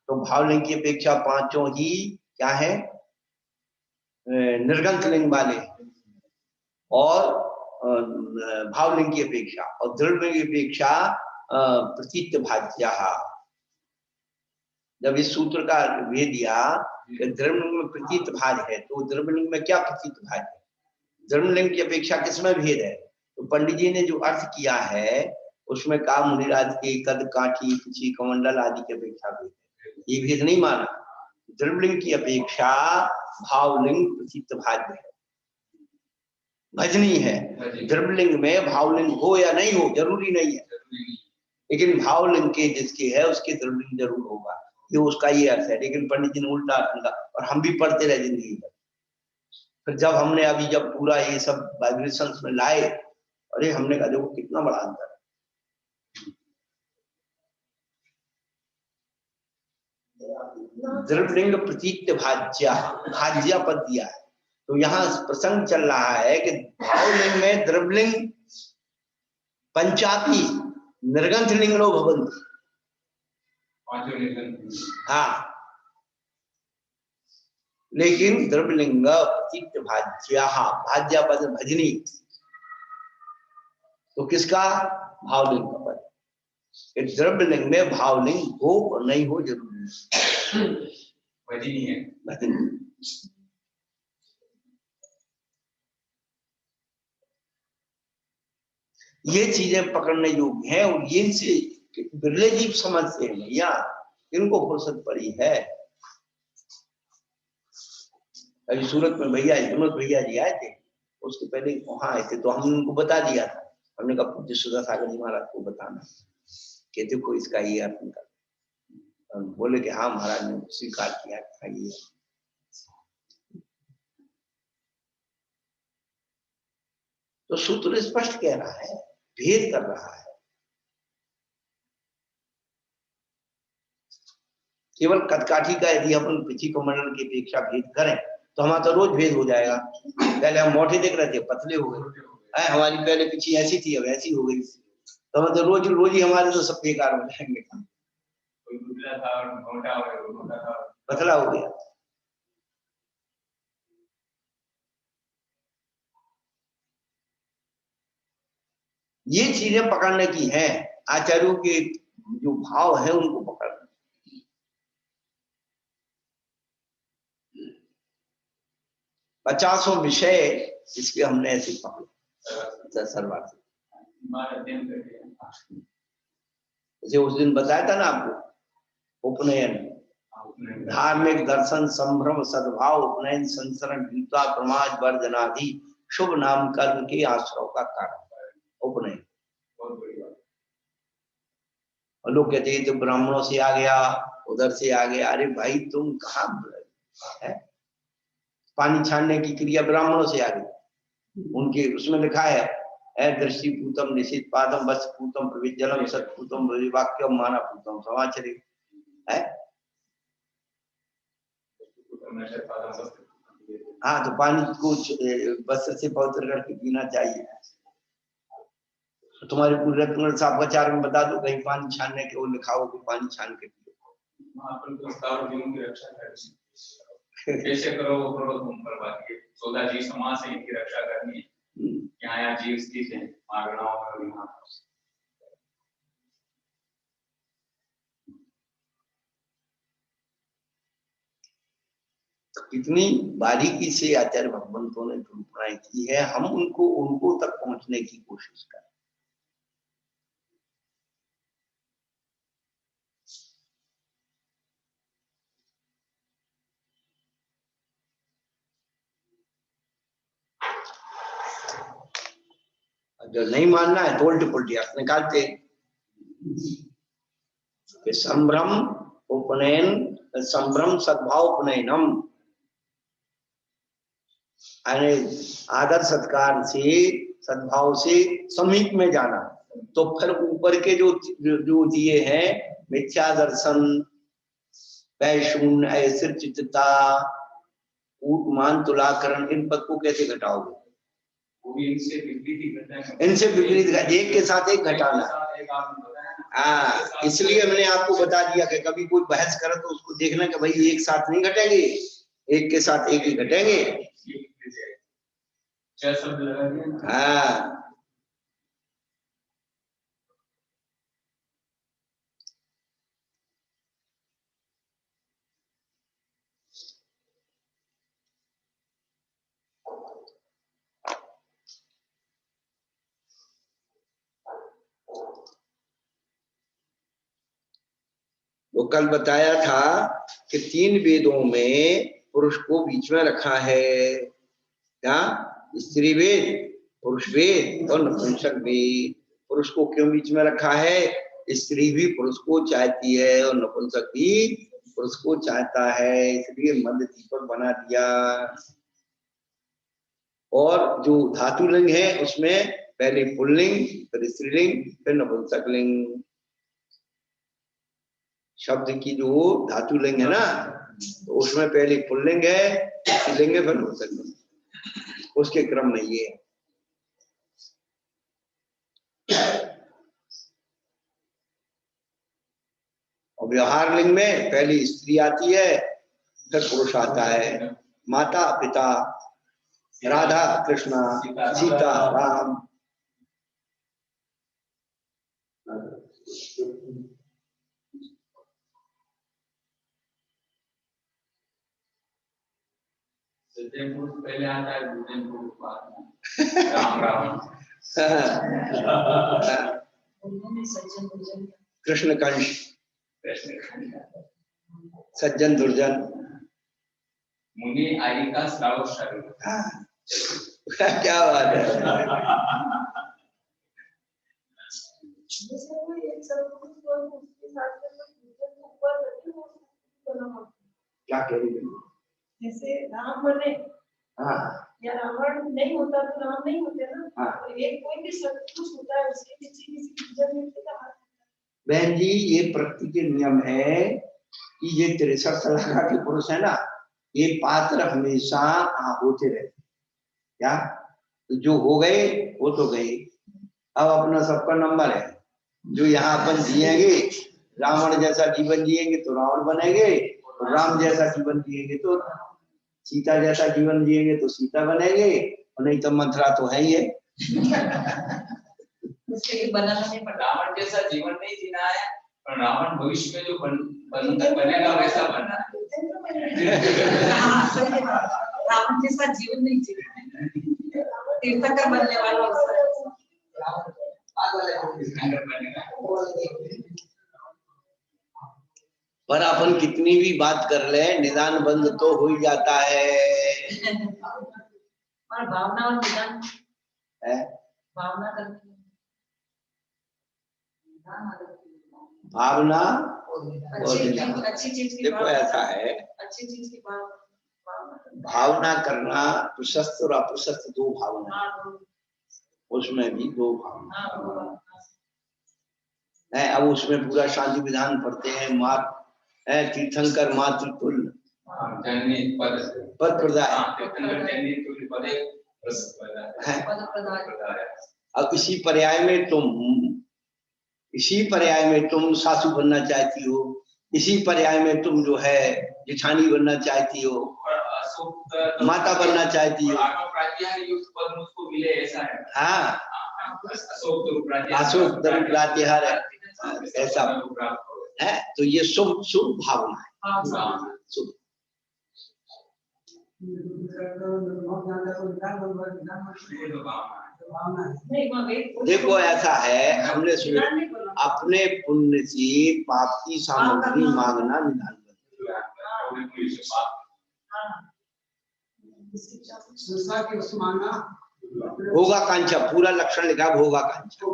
तो भावलिंग की अपेक्षा पांचों ही क्या है? निर्गंथ लिंग वाले, और भावलिंग की अपेक्षा, और द्रव्यलिंग की अपेक्षा प्रतीत भाज्या। जब इस सूत्र का भेद दिया कि द्रव्यलिंग में प्रतीत भाज है, तो द्रव्यलिंग में क्या प्रतीत भाज है? द्रव्यलिंग की अपेक्षा किसमें भेद है? तो पंडित जी ने जो अर्थ किया है उसमें कहा मुनिराज के कद, काठी, कुची, कमंडल आदि की अपेक्षा भेद है, ये भेद नहीं माना। द्रव्यलिंग की अपेक्षा भावलिंग प्रतीत भाज्य है, भजनी है। द्रव्यलिंग में भावलिंग हो या नहीं हो जरूरी नहीं है, लेकिन भावलिंग के जिसके है उसके द्रव्यलिंग जरूर होगा, ये उसका ये अर्थ है। लेकिन पंडित जी ने उल्टा अर्थ निकाला, और हम भी पढ़ते रहे जिंदगी भर। फिर जब हमने अभी जब पूरा ये सब वाइब्रेशंस में लाए, अरे हमने कहा देखो कितना बड़ा अंतर है। द्रव्यलिंग प्रतीत भाज्या, भाज्या पद दिया है, तो यहाँ प्रसंग चल रहा है कि भावलिंग में द्रव्यलिंग पंचापी निर्गंथ लिंगो भवन्ति, हाँ, लेकिन द्रव्यलिंग प्रतीत भाज्या, भाज्या पद भजनी, तो किसका? भावलिंग का पद। द्रव्यलिंग में भावलिंग हो और नहीं हो जरूरी भजनी है, भजनी। ये चीजें पकड़ने योग्य हैं, और ये इनसे बिरले जीव समझते हैं भैया, इनको फुर्सत पड़ी है। अभी सूरत में भैया हिम्मत भैया जी आए थे, उसके पहले वहां आए थे, तो हमने उनको बता दिया था। हमने कहा पूज्य सुधा सागर जी महाराज को बताना कि देखो इसका ये अर्थ निकल। बोले कि हाँ महाराज ने स्वीकार किया था ये। तो सूत्र स्पष्ट कह रहा है, भेद कर रहा है। केवल कदकाठी का यदि अपन पिछी कमंडल की अपेक्षा भेद करें तो हमारा तो रोज भेद हो जाएगा। पहले हम मोटे देख रहे थे, पतले हो गए, हमारी पहले पिछी ऐसी थी अब ऐसी हो गई, तो हम तो रोज रोज ही हमारे तो सब बेकार हो जाएंगे। पतला हो गया। ये चीजें पकड़ने की हैं, आचार्यों के जो भाव है उनको पकड़ना। पचासों विषय इसके हमने ऐसे पकड़े सर्वार्थ। जैसे उस दिन बताया था ना आपको, उपनयन, धार्मिक दर्शन, संभ्रम, सद्भाव, उपनयन, संसरण, गीता, प्रमाद, वर्जनादि शुभ नामकरण के आश्रव का कारण उपनयन। और लोग कहते हैं तो ब्राह्मणों से आ गया, उधर से आ गया। अरे भाई तुम कहाँ है? पानी छानने की क्रिया ब्राह्मणों से आ गई, उनके उसमें लिखा है दृष्टि पूतम निशित पादम बस पूतम प्रविजलम सत्पूतम वाक्यम माना पूतम समाचरे है। हाँ, तो पानी को वस्त्र से पवित्र करके पीना चाहिए। तो तुम्हारे पूरे रत्न साहब का चार में बता दो कहीं पानी छानने के वो लिखा हो कि पानी छान के पियो। कैसे करो वो करो, तुम पर बात है। सौदा जी समाज से इनकी रक्षा करनी है, यहाँ जीव स्थित है मागणाओं और यहाँ कितनी बारीकी से आचार्य भगवंतों ने निरूपणाएं की है, हम उनको तक पहुंचने की कोशिश करें। अगर नहीं मानना है तो उल्टी पुल्टी अर्थ निकालते कि संभ्रम उपनयन, संभ्रम सद्भाव उपनयनम, आदर सत्कार से सद्भाव से समीप में जाना। तो फिर ऊपर के जो दिए हैं मिथ्या दर्शन, वैशून्य, ऐसिर चित्तता, मान तुलाकरण, इन पद को कैसे घटाओगे? वो भी इनसे विपरीत घटना है, इनसे विपरीत, एक के साथ एक घटाना। हाँ, इसलिए मैंने आपको बता दिया कि कभी कोई बहस करे तो उसको देखना कि भाई एक साथ नहीं घटेंगे, एक के साथ एक ही घटेंगे। हाँ, वो कल बताया था कि 3 वेदों में पुरुष को बीच में रखा है, क्या? स्त्री वेद, पुरुष वेद और नपुंसक वेद। पुरुष को क्यों बीच में रखा है? स्त्री भी पुरुष को चाहती है और नपुंसक भी पुरुष को चाहता है, इसलिए मध्य दीपक बना दिया। और जो धातु लिंग है उसमें पहले पुल्लिंग, फिर स्त्रीलिंग, फिर नपुंसक लिंग। शब्द की जो धातु लिंग है ना, तो उसमें पहले पुल्लिंग है, स्त्रीलिंग है, फिर नपुंसक लिंग, उसके क्रम में ये है। और व्यवहार लिंग में पहले स्त्री आती है, फिर पुरुष आता है। माता पिता, राधा कृष्णा, सीता राम। पहले आता है, राम रावण, कृष्ण कंस, सज्जन दुर्जन, मुनि आई का श्रावक शरीर। क्या बात है। क्या कह रही है? जैसे राम बने, हाँ, या रावण नहीं होता तो राम नहीं होते ना। हाँ। और एक कोई भी सब कुछ होता है उसके पीछे किसी की जन्म मिलती है। बहन जी, ये प्रकृति के नियम है कि ये 63 सलाह के पुरुष है ना, ये पात्र हमेशा होते रहते। क्या? तो जो हो गए वो तो गए। अब अपना सबका नंबर है, जो यहाँ अपन जिएंगे, रावण जैसा जीवन जिएंगे तो रावण बनेंगे, और राम जैसा जीवन जिएंगे तो सीता जैसा जीवन जिएंगे तो सीता बनेंगे, और नहीं तो मथुरा तो है ही है। रावण जैसा जीवन नहीं जीना है, पर रावण भविष्य में जो बनेगा वैसा बनना है। रावण जैसा जीवन नहीं जीना है, तीर्थंकर बनने वाला पर अपन कितनी भी बात कर ले, निदान बंद तो हो ही जाता है। और भावना और निदान है? भावना करती है, भावना अच्छी चीज की देखो ऐसा है, अच्छी चीज की भावना करना प्रशस्त और अप्रशस्त दो भावना, उसमें भी दो भावना है। अब उसमें पूरा शांति विधान पढ़ते हैं, मात है तीर्थंकर मातृतुल्य पद प्रदाय। अब इसी पर्याय में तुम सासू बनना चाहती हो, इसी पर्याय में तुम जो है जिठानी बनना चाहती हो, माता बनना चाहती हो। मिले ऐसा है। हाँ, अशोक अशोक धर्म प्रातिहार ऐसा है। तो ये शुभ शुभ भावना है, शुभ। देखो ऐसा है, हमने सुना अपने पुण्य से पाप की सामग्री मांगना निदान संसार की वस्तु मांगना, भोगाकांक्षा, पूरा लक्षण लिखा भोगाकांक्षा।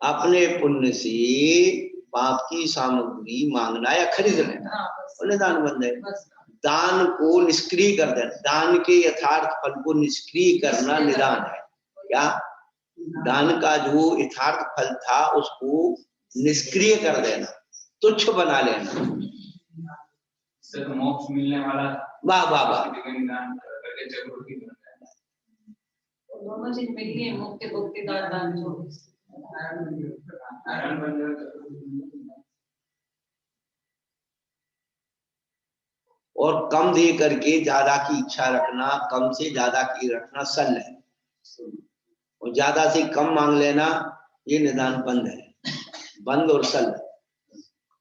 अपने पुण्य से पाप की सामग्री मांगना या खरीद लेना निदान बंद है। दान को निष्क्रिय कर देना, दान के यथार्थ फल को निष्क्रिय करना निदान है। क्या? दान का जो यथार्थ फल था उसको निष्क्रिय कर देना, तुच्छ बना लेना। इससे तो मोक्ष मिलने वाला था। वाह वाह वाह। दोनों चीज मिल गई, मुक्ति भक्ति दान जो और कम दे करके ज्यादा की इच्छा रखना, कम से ज्यादा की रखना सल है, और ज्यादा से कम मांग लेना ये निदान बंद है। बंद और सल,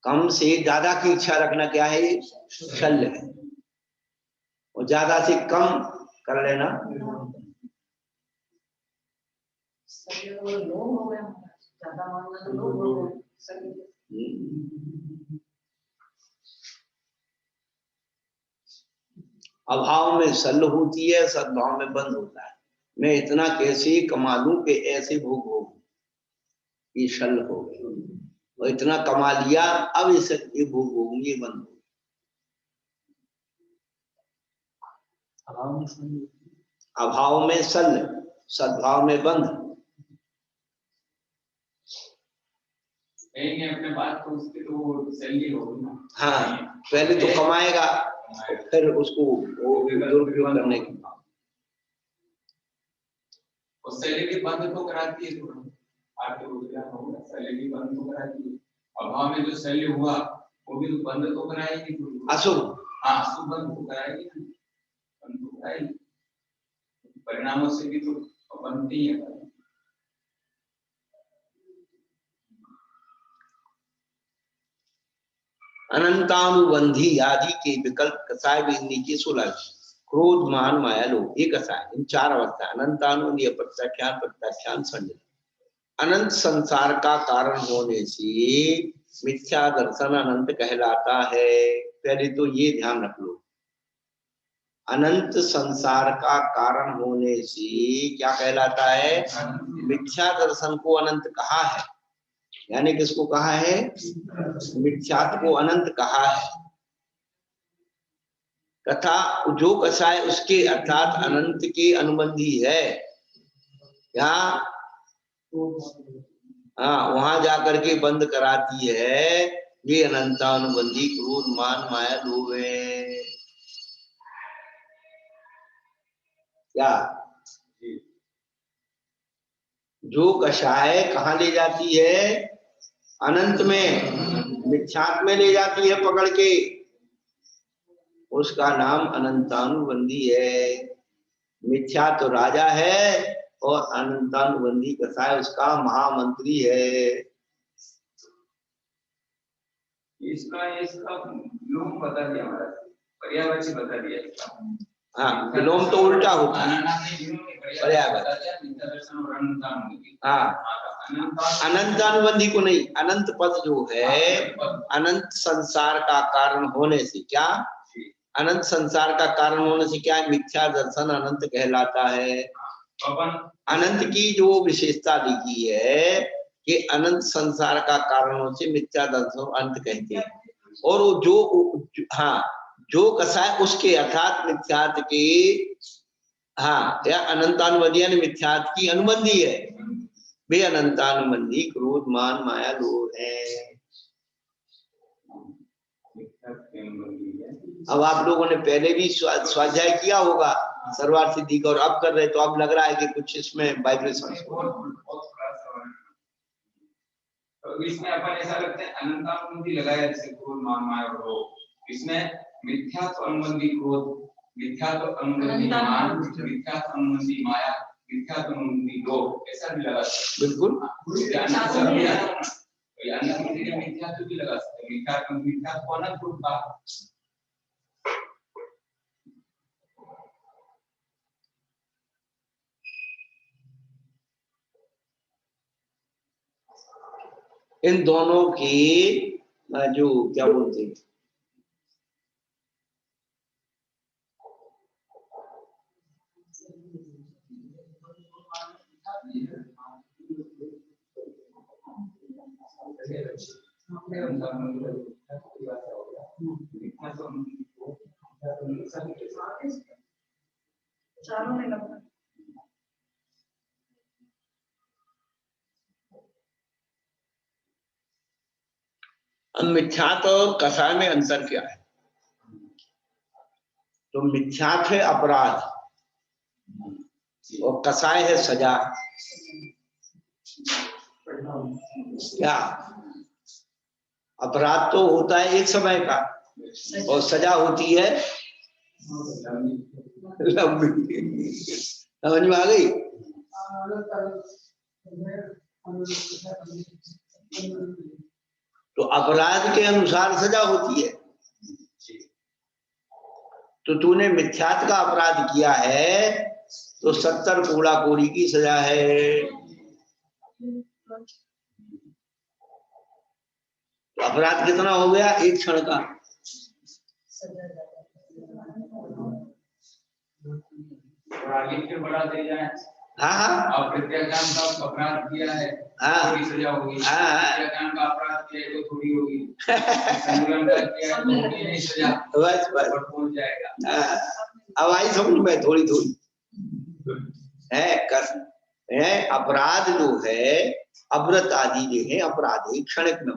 कम से ज्यादा की इच्छा रखना क्या है? सल है, और ज्यादा से कम कर लेना लोग हो गए, ज्यादा मांगना तो लोग हो गए। अभाव में सल होती है, सद्भाव में बंद होता है। मैं इतना कैसे कमा लूं कि ऐसे भोग हो, ये सल हो गए। और इतना कमा लिया, अब इसे ये भोग होंगे, बंद हो। अभाव में सल, सद्भाव में बंद। अपने बात तो उसकी तो वो सैलरी होगी ना। हाँ, पहले तो कमाएगा, फिर उसको दुरुपयोग करने की सैलरी बंद तो कराती है, सैलरी बंद तो कराती है। अभाव में जो सैलरी हुआ वो भी बंद तो कराएगी, अशुभ। हाँ, अशुभ बंद तो कराएगी, बंद तो कराएगी। परिणामों से भी तो बनती है। अनंतानुबंधी आदि के विकल्प कसाय भी नीचे 16 क्रोध मान माया लोभ, एक कसाय, इन 4 अवस्था। अनंतानुबंधी प्रत्याख्यान प्रत्याख्यान संजय। अनंत संसार का कारण होने से मिथ्या दर्शन अनंत कहलाता है। पहले तो ये ध्यान रख लो, अनंत संसार का कारण होने से क्या कहलाता है? मिथ्या दर्शन को अनंत कहा है, यानी किसको कहा है? मिथ्यात्व को अनंत कहा है। तथा जो कसाय उसके अर्थात अनंत के अनुबंधी है, यहाँ हाँ वहां जाकर के बंद कराती है, ये अनंतानुबंधी क्रोध मान माया लोभ है। क्या? जो कषाय कहाँ ले जाती है? अनंत में, मिथ्यात्व में ले जाती है पकड़ के, उसका नाम अनंतानुबंधी है। मिथ्या तो राजा है और अनंतानुबंधी कसाय उसका महामंत्री है। इसका लोग बता दिया, हमारा पर्यायवाची बता दिया इसका। हाँ, विलोम तो उल्टा होता है, पर्यायवाची। हाँ, अनंतानुबंधी को नहीं, अनंत पद जो है, अनंत संसार का कारण होने से, क्या? अनंत संसार का कारण होने से क्या है? मिथ्या दर्शन अनंत कहलाता है। अनंत की जो विशेषता लिखी है कि अनंत संसार का कारणों से मिथ्या दर्शन अनंत कहते हैं। और वो जो हाँ जो कसाय उसके अर्थात मिथ्यात्व के, हाँ या अनंतानुबंधी यानी मिथ्यात्व की अनुबंधी है, वे अनंतानुबंधी क्रोध मान माया लोभ है। अब आप लोगों ने पहले भी स्वाध्याय किया होगा सर्वार्थ सिद्धि का, और अब कर रहे तो अब लग रहा है कि कुछ इसमें वाइब्रेशन। तो इसमें अपन ऐसा लगता है अनंतानुबंधी लगाया, जैसे क्रोध मान माया और लोभ, इसमें मिथ्यात्व अनुबंधी क्रोध मिथ्या तो अनुमति मान, मिथ्या तो अनुमति माया, मिथ्या तो अनुमति लोभ, ऐसा भी लगा सकते। बिल्कुल मिथ्या तो भी लगा सकते, मिथ्या को अनंत रूप का। इन दोनों की जो क्या बोलते हैं, चारों में लगता मिथ्यात और कसाय में अंतर क्या है? तो मिथ्यात है अपराध और कसाय है सजा। क्या अपराध तो होता है एक समय का और सजा होती है लंबी। समझ में आ गई? तो अपराध के अनुसार सजा होती है। तो तूने मिथ्यात का अपराध किया है तो 70 कोड़ा कोड़ी की सजा है। तो अपराध कितना हो गया? एक क्षण का। आगे फिर बढ़ा दे जाए। हाँ हाँ और प्रत्याचार का अपराध किया है, हाँ थोड़ी सजा होगी। हाँ प्रत्याचार का अपराध किया है तो थोड़ी होगी। संग्राम का किया है तो होगी नहीं सजा, बस बस पर पहुंच जाएगा। अब आई समझ में थोड़ी थोड़ी है। अपराध जो है, अव्रत आदि जो है अपराध है क्षणिक में।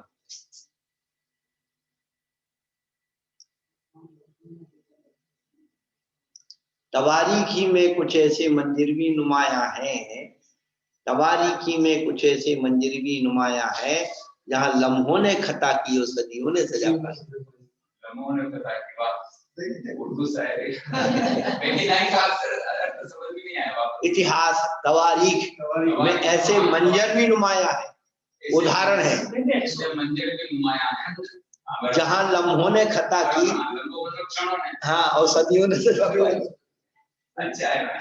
तवारीखी में कुछ ऐसे मंदिर भी नुमाया है, तवारीखी में कुछ ऐसे मंदिर भी नुमाया है जहाँ लम्हों ने खता की और सदियों ने सजा पाई। लम्हों ने खता की बात उर्दू शायरी पहली लाइन का अर्थ समझ में नहीं आया। इतिहास तवारीख में ऐसे मंजर भी नुमाया है, उदाहरण है ऐसे मंजर भी नुमाया है जहाँ लम्हों ने खता की, हाँ, और सदियों ने सजा पाई। अच्छा है भाई।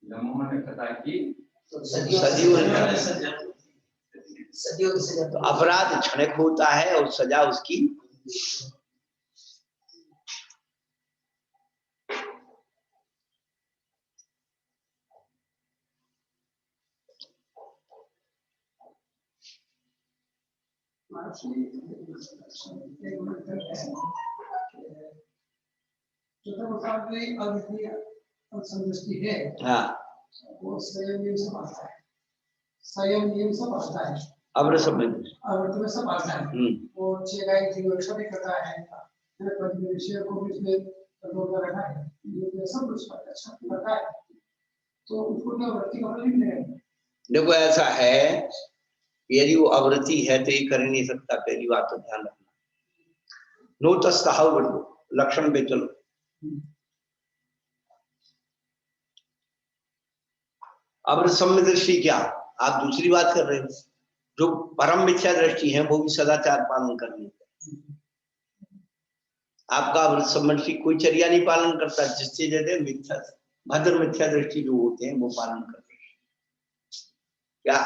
लम्हों ने खता की, सदियों ने सजा। तो अपराध क्षणिक होता है और सजा उसकी संतुष्टि है। हाँ, वो संयम नियम सब आता है, संयम नियम सब आता है। अव्रत सब में सब आता है। वो 6 गाय की रक्षा भी करता है, शेर को भी इसमें कंट्रोल कर रखा है, ये सब कुछ अच्छा करता है। तो उसको क्या वृत्ति का फल नहीं मिलेगा। देखो ऐसा है, यदि वो अवृत्ति है तो ये कर नहीं सकता। पहली बात तो ध्यान रखना, नो तस्ताहव लक्षण पे चलो। अवृत सम्य दृष्टि क्या, आप दूसरी बात कर रहे हो। जो परम मिथ्या दृष्टि है वो भी सदाचार पालन करनी है। आपका अवृत सम्य दृष्टि कोई चर्या नहीं पालन करता, जिससे जैसे मिथ्या भद्र मिथ्या दृष्टि जो होते हैं वो पालन करते हैं। क्या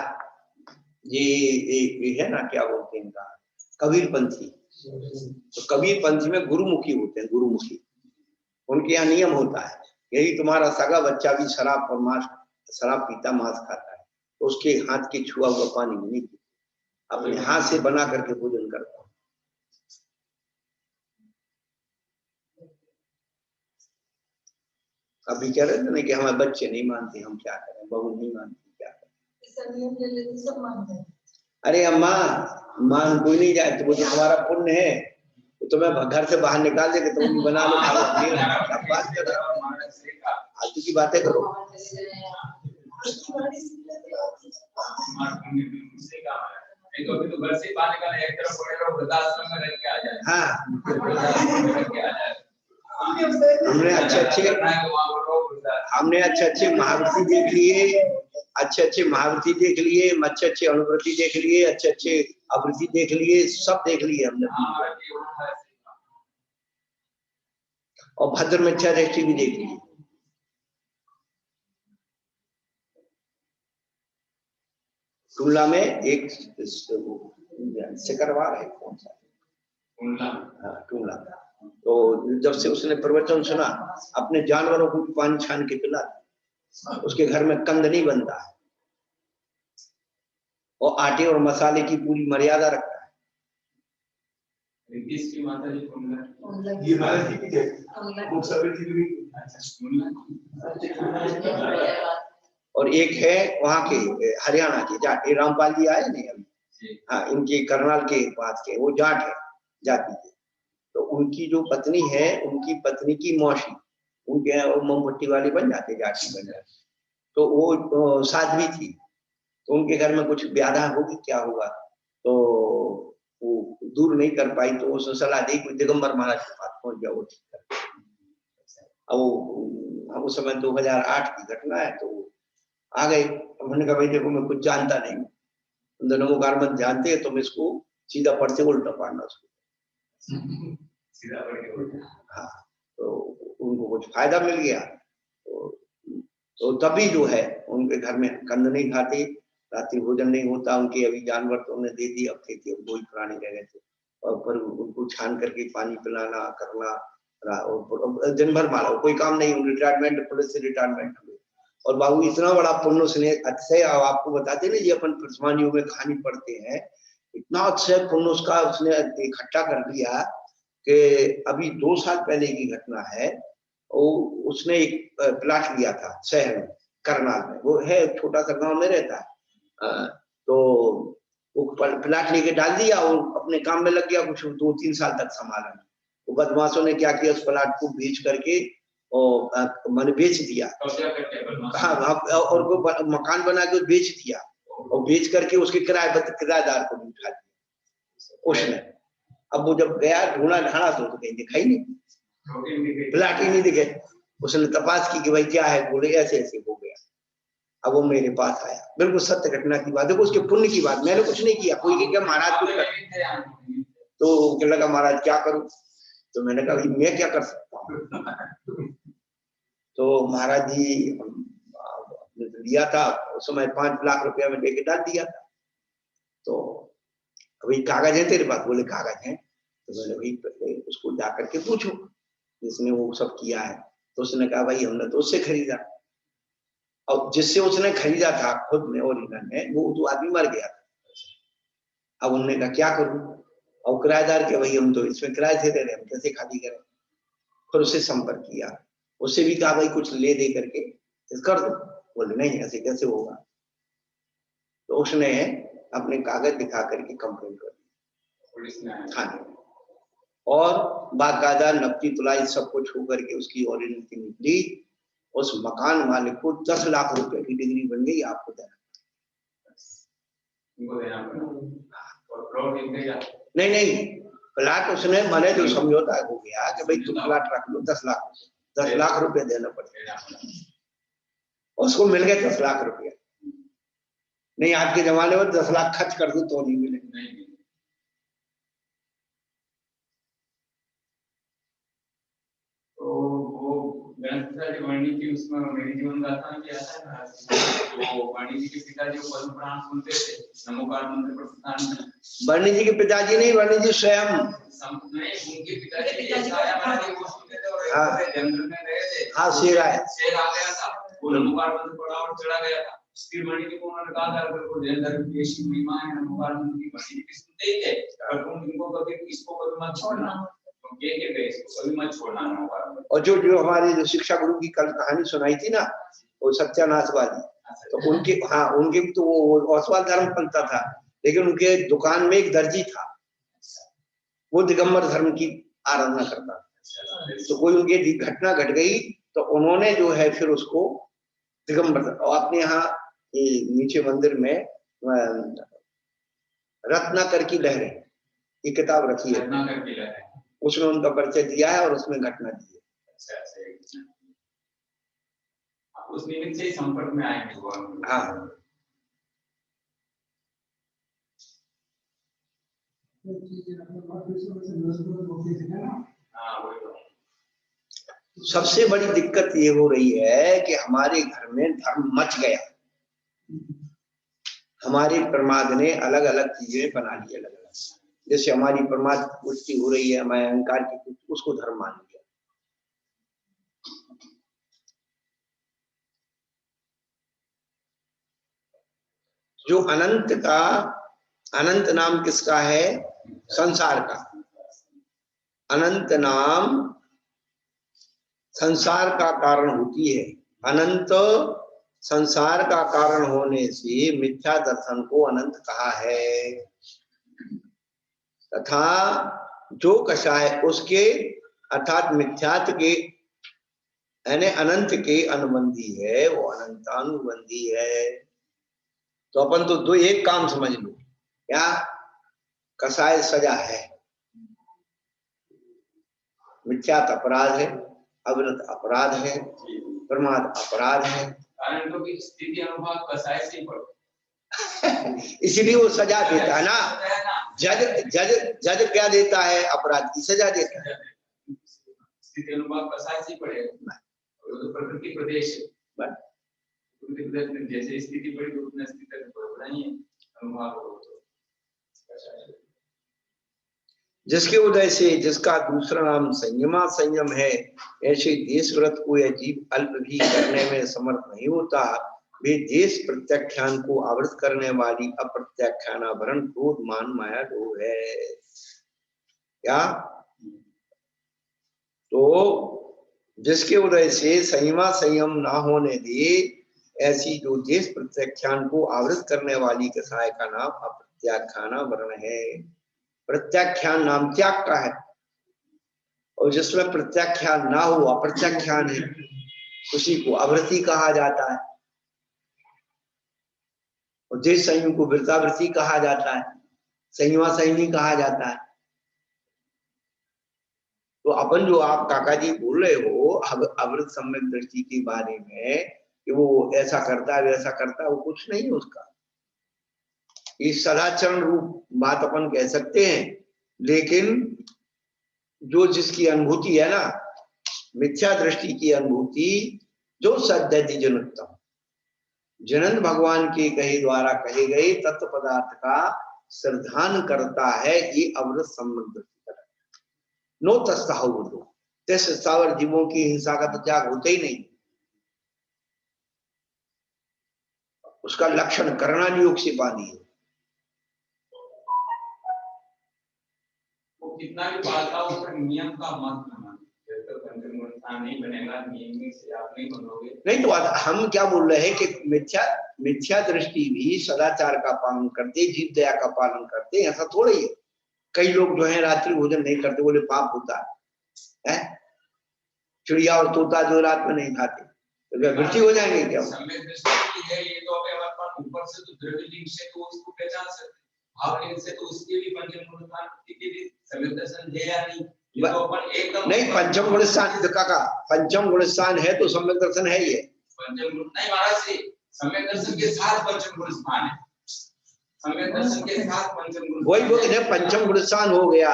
ये है ना, क्या बोलते हैं इनका, कबीर पंथी। तो कबीर पंथी में गुरुमुखी होते हैं, गुरुमुखी। उनके यहाँ नियम होता है, यही तुम्हारा सगा बच्चा भी शराब और मांस, शराब पीता मांस खाता है तो उसके हाथ के छुआ हुआ पानी नहीं पीता, अपने हाथ से बना करके भोजन करता। अभी कह रहे थे ना कि हमारे बच्चे नहीं मानते, हम क्या करें, बहू नहीं मानती, क्या करें। सब मानते हैं। अरे अम्मा, मान कोई नहीं जाए तो वो तो तुम्हारा पुण्य है, तो तुम्हें घर से बाहर निकाल दे के तुम बना लो, खा लो। बात कर रहा हूँ, आजू की बातें करो। वाणी सीख लेते हो आप। स्मार्टफोन में बिल्कुल सही कहा है। नहीं तो अभी तो घर से बाहर निकलना एक तरफ पड़ेगा, वृद्धाश्रम में रह के आ जाए। हाँ वृद्धाश्रम में रह के आ जाए। हमने अच्छे अच्छे महावृत्ति देख लिए, अच्छे महावृत्ति देख लिए, अच्छे अनुवृत्ति देख लिए, अच्छे आवृत्ति देख लिए, सब देख लिए हमने। और भद्र मिथ्या दृष्टि भी देख ली। टुल्ला में एक सिकरवार है, कौन सा टुल्ला, हाँ टुल्ला। तो जब से उसने प्रवचन सुना, अपने जानवरों को पानी छान के पिला, उसके घर में कंद नहीं बनता है, और आटे और मसाले की पूरी मर्यादा रखता है। इसकी माता जी टुल्ला, ये महाराज जी की जय, वो सभी जी भी। और एक है वहां के हरियाणा के जाट, रामपाल जी आए नहीं अभी, हाँ इनके करनाल के पास के, वो जाट है, जाति के। तो उनकी जो पत्नी है, उनकी पत्नी की मौसी, उनके मोमबत्ती वाले बन जाते, जाति बन जाते। तो वो साध्वी थी, तो उनके घर में कुछ व्याधा होगी, क्या होगा, तो वो दूर नहीं कर पाई, तो उसने सलाह दी कोई दिगंबर महाराज के पास पहुंच जाओ, ठीक कर। अब उस समय 2008 की घटना है, तो आ गए। उन्होंने कहा भाई देखो मैं कुछ जानता नहीं, नमोकार मत जानते, तो मैं इसको सीधा पढ़ से उल्टा पढ़ना उसको। सीधा पढ़ के उल्टा। हाँ, तो उनको कुछ फायदा मिल गया। तो तभी जो है उनके घर में कंद नहीं खाते, रात्रि भोजन नहीं होता उनके। अभी जानवर तो उन्हें दे दी, अब थे दो ही प्राणी रह गए थे, और पर उनको छान करके पानी पिलाना करना, और दिन भर मारा, कोई काम नहीं। रिटायरमेंट, पुलिस से रिटायरमेंट हुए। और बाबू इतना बड़ा पुण्य उसने अक्षय, आपको बताते ना ये अपन प्रसमान योग में कहानी पढ़ते हैं, इतना अक्षय पुण्य उसका उसने इकट्ठा कर दिया कि अभी 2 साल पहले की घटना है। उसने एक प्लाट लिया था शहर में, करनाल में, वो है छोटा सा गांव में रहता है। तो वो प्लाट लेके डाल दिया और अपने काम में लग गया, कुछ 2-3 साल तक संभाला। वो बदमाशों ने क्या किया, उस प्लाट को बेच करके और मैंने बेच दिया। हाँ, और वो मकान बना के बेच दिया, और बेच करके उसके किराएदार को भी उठा दिया उसने। अब वो जब गया ढूंढा ढाड़ा तो कहीं दिखाई नहीं, प्लाट ही नहीं दिखे। उसने तपास की कि भाई क्या है, बोले ऐसे ऐसे हो गया। अब वो मेरे पास आया, बिल्कुल सत्य घटना की बात, देखो उसके पुण्य की बात, मैंने कुछ नहीं किया। कोई क्या महाराज कुछ कर, तो क्या लगा महाराज क्या करूं, तो मैंने कहा भाई मैं क्या कर सकता हूँ। तो महाराज जी लिया था उस समय 5 लाख रुपया में लेके डाल दिया था। तो अभी कागज है तेरे पास, बोले कागज है। तो मैंने भाई उसको जा करके पूछो जिसने वो सब किया है। तो उसने कहा भाई हमने तो उससे खरीदा, और जिससे उसने खरीदा था खुद में ओरिजिनल में, वो तो आदमी मर गया था। अब उन्होंने कहा क्या करूं, और किराएदार के भाई हम तो इसमें किराए से रह रहे, हम कैसे खाली करें। फिर उससे संपर्क किया, उससे भी कहा भाई कुछ ले दे करके कर दो। बोले नहीं ऐसे कैसे होगा। तो उसने अपने कागज दिखा करके कंप्लेंट कर दी थाने में, और बाकायदा नकदी तुलाई सब कुछ होकर के उसकी ओरिजिनल निकली। उस मकान मालिक को 10 लाख रुपए की डिग्री बन गई, आपको देना नहीं, प्लाट उसने माने जो समझौता हो गया कि भाई तुम प्लाट रख लो, 10 लाख रुपए देना पड़ेगा। उसको मिल गए 10 लाख रुपया। नहीं आज के जमाने में 10 लाख खर्च कर दो तो नहीं मिलेगा। वाणी जी उसमें मेरी जीवन गाथा में क्या था, तो वाणी जी के पिताजी को पद्म पुराण सुनते थे, नमोकार मंत्र प्रस्थान में। वाणी जी के पिताजी नहीं, वाणी जी स्वयं उनके पिताजी छाया महाराज को सुनते थे, और एक जंगल में गए थे। हाँ शेर आ गया था, वो नमोकार मंत्र पढ़ा और चला गया था। फिर वाणी जी को उन्होंने कहा था अगर वो जैन धर्म की ऐसी महिमा है, नमोकार मंत्र की वाणी जी सुनते ही थे, और तुम इनको कभी इसको कभी मत छोड़ना, और जो हमारे जो शिक्षा गुरु की कल कहानी सुनाई थी ना, वो सत्यानाश वाली, तो उनके उनके तो वो ओसवाल धर्म पंथा था, लेकिन उनके दुकान में एक दर्जी था, वो दिगंबर धर्म की आराधना करता था। तो कोई उनकी घटना घट गई, तो उन्होंने जो है फिर उसको दिगंबर। और अपने यहाँ ये नीचे मंदिर में रत्नाकर की लहरें, ये किताब रखी है, रत्नाकर की लहरें, उसमें उनका परिचय दिया है और उसमें घटना दी है। अच्छा, उस निमित्त से संपर्क में आएंगे वो। हाँ, सबसे बड़ी दिक्कत ये हो रही है कि हमारे घर में धर्म मच गया, हमारे प्रमाद ने अलग अलग चीजें बना ली, अलग अलग। जैसे हमारी प्रमाद की पुष्टि हो रही है, हमारे अहंकार की पुष्टि, उसको धर्म मान लिया। जो अनंत का, अनंत नाम किसका है? संसार का। अनंत नाम संसार का कारण होती है। अनंत संसार का कारण होने से मिथ्या दर्शन को अनंत कहा है। तथा जो कषाय उसके अर्थात मिथ्यात्व के यानी अनंत के अनुबंधी है, वो अनंतानुबंधी है। तो अपन तो दो एक काम समझ लो, क्या? कषाय सजा है, मिथ्यात्व अपराध है, अविरत अपराध है, प्रमाद अपराध है। अनंतों की स्थिति अनुभव कसाय से ही पड़ो। इसलिए वो सजा देता है ना। जज जज जज क्या देता है? अपराध की सजा देता है। स्थिति अनुभव कसाय से ही पड़ेगा, तो प्रकृति प्रदेश है, जैसे स्थिति पड़ी तो उतना स्थिति तक पड़ना ही है अनुभव हो। जिसके उदय से जिसका दूसरा नाम संयमा संयम है, ऐसे देश व्रत को यह जीव अल्प भी करने में समर्थ नहीं होता। वे देश प्रत्याख्यान को आवृत करने वाली अप्रत्याख्यानाभरण क्रोध मान माया लोभ है। क्या? तो जिसके उदय से संयमा संयम ना होने दे, ऐसी जो देश प्रत्याख्यान को आवृत करने वाली कसाय का नाम अप्रत्याख्यानाभरण है। प्रत्याख्यान नाम त्याग का है, और जिसमें प्रत्याख्यान ना हो, अप्रत्याख्यान है, उसी को आवृत्ति कहा जाता है। और देश संयम को वृत्तावृत्ति कहा जाता है, संयमा संयमी कहा जाता है। तो अपन जो आप काका जी बोल रहे हो अवृत सम्यक दृष्टि के बारे में कि वो ऐसा करता है वैसा करता है, वो कुछ नहीं है उसका। इस सदाचरण रूप बात अपन कह सकते हैं, लेकिन जो जिसकी अनुभूति है ना, मिथ्या दृष्टि की अनुभूति, जो सद्यति जनोत्तम जनन भगवान के कहे द्वारा कहे गए तत्व पदार्थ का श्रद्धान करता है, ये अवृत सम्यक दृष्टि का नो तस्ताहुर्दो। तैसे सावर जीवों की हिंसा का तो त्याग होता ही नहीं। उसका लक्षण करना योग से पानी है। वो कितना भी पालता हो पर नियम का मत मानो। जब तक पंचम स्थान नहीं बनेगा, नियम से आप नहीं बनोगे। नहीं तो हम क्या बोल रहे हैं कि मिथ्या दृष्टि भी सदाचार का पालन करते, जीव दया का पालन करते, ऐसा थोड़ा ही है। कई लोग जो है रात्रि भोजन नहीं करते, बोले पाप होता है। चिड़िया और तोता जो रात में नहीं खाते तो क्या मृत्यु हो जाएंगे क्या? सम्यक दृष्टि है ये तो अभी हमारे पास ऊपर से तो दृढ़ लिंग से तो उसको पहचान सकते, भाव लिंग से तो उसके भी पंचम गुण स्थान के भी सम्यक दर्शन है या नहीं, तो अपन एकदम नहीं। पंचम गुण स्थान काका, पंचम गुण स्थान है तो सम्यक दर्शन है। ये पंचम गुण नहीं महाराज से सम्यक दर्शन के साथ पंचम गुण स्थान है। सम्यक दर्शन के साथ पंचम गुण, वही बोले पंचम गुण स्थान हो गया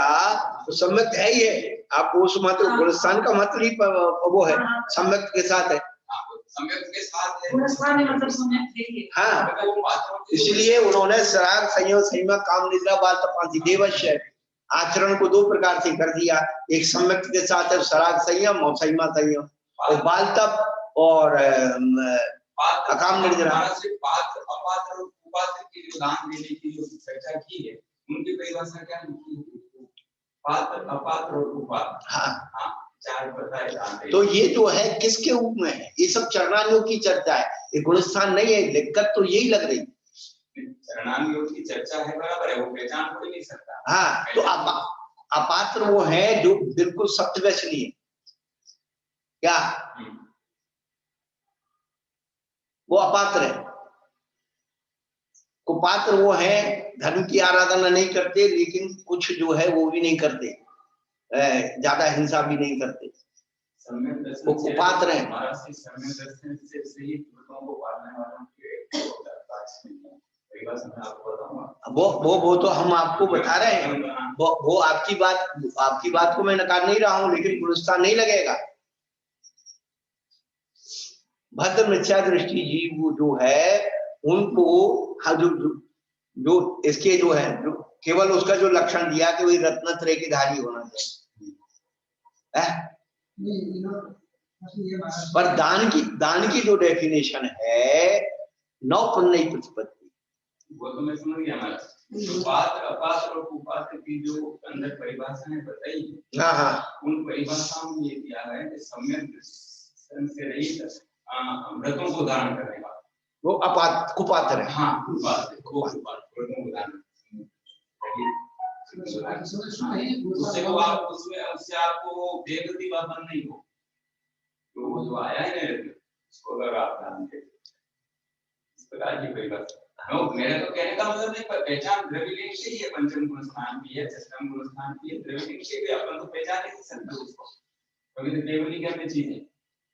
तो सम्यक है ही है। आप उस मात्र गुण स्थान का मतलब वो है, सम्यक के साथ है। सम्यक के साथ है, मतलब सम्यक है। हाँ, इसलिए उन्होंने सराग संयम संयम काम निद्रा बाल तपांति देवश्य आचरण को दो प्रकार से कर दिया। एक सम्यक के साथ है सराग संयम और संयमा संयम, और बाल तप और अकाम निर्जरा। पात्र अपात्र उपात्र की जो दान देने की जो चर्चा की है, उनकी परिभाषा क्या लिखी है? पात्र अपात्र और उपात्र। हाँ, चार प्रकार दान। तो ये जो है किसके रूप में है? ये सब चरणानियों की चर्चा है, ये गुणस्थान नहीं है। दिक्कत तो यही लग रही। चरणानियों की चर्चा है, बराबर है, वो पहचान कोई नहीं सकता। हाँ, तो अपात्र वो है जो बिल्कुल सत्य वैसली है क्या? वो अपात्र है। कुपात्र वो है धर्म की आराधना नहीं करते, लेकिन कुछ जो है वो भी नहीं करते, ज्यादा हिंसा भी नहीं करते, वो कुपात्र है। वो तो हम आपको बता रहे हैं, वो आपकी बात को मैं नकार नहीं रहा हूं, लेकिन पुरस्कार नहीं लगेगा। भद्र मिथ्या दृष्टि जीव जो है उनको जो इसके जो है जो केवल उसका जो लक्षण दिया कि वही रत्नत्रय के धारी होना चाहिए। पर दान की जो डेफिनेशन है नौपन्नयी प्रतिपत्ति, वो तो मैं समझ गया। पात्र अपात्र और कुपात्र की जो अंदर परिभाषाएं बताई, हाँ, उन परिभाषाओं में ये दिया है कि सम्यक दर्शन से रहित व्रतों को धारण करने वाला वो कुपात्र है। हाँ, कुपात्र व्रतों को धारण उससे आपको बेगति बंधन नहीं हो। तो वो जो आया है ना उसको अगर आप जानते इस प्रकार की परिभाषा, मेरे तो कहने का मतलब नहीं, पहचान द्रव्यलिंग से ही है। पंचम गुण स्थान भी है, षष्ठम गुण स्थान भी है, द्रव्यलिंग से भी अपन तो पहचान नहीं सकते उसको। कभी तो केवल क्या में चीज है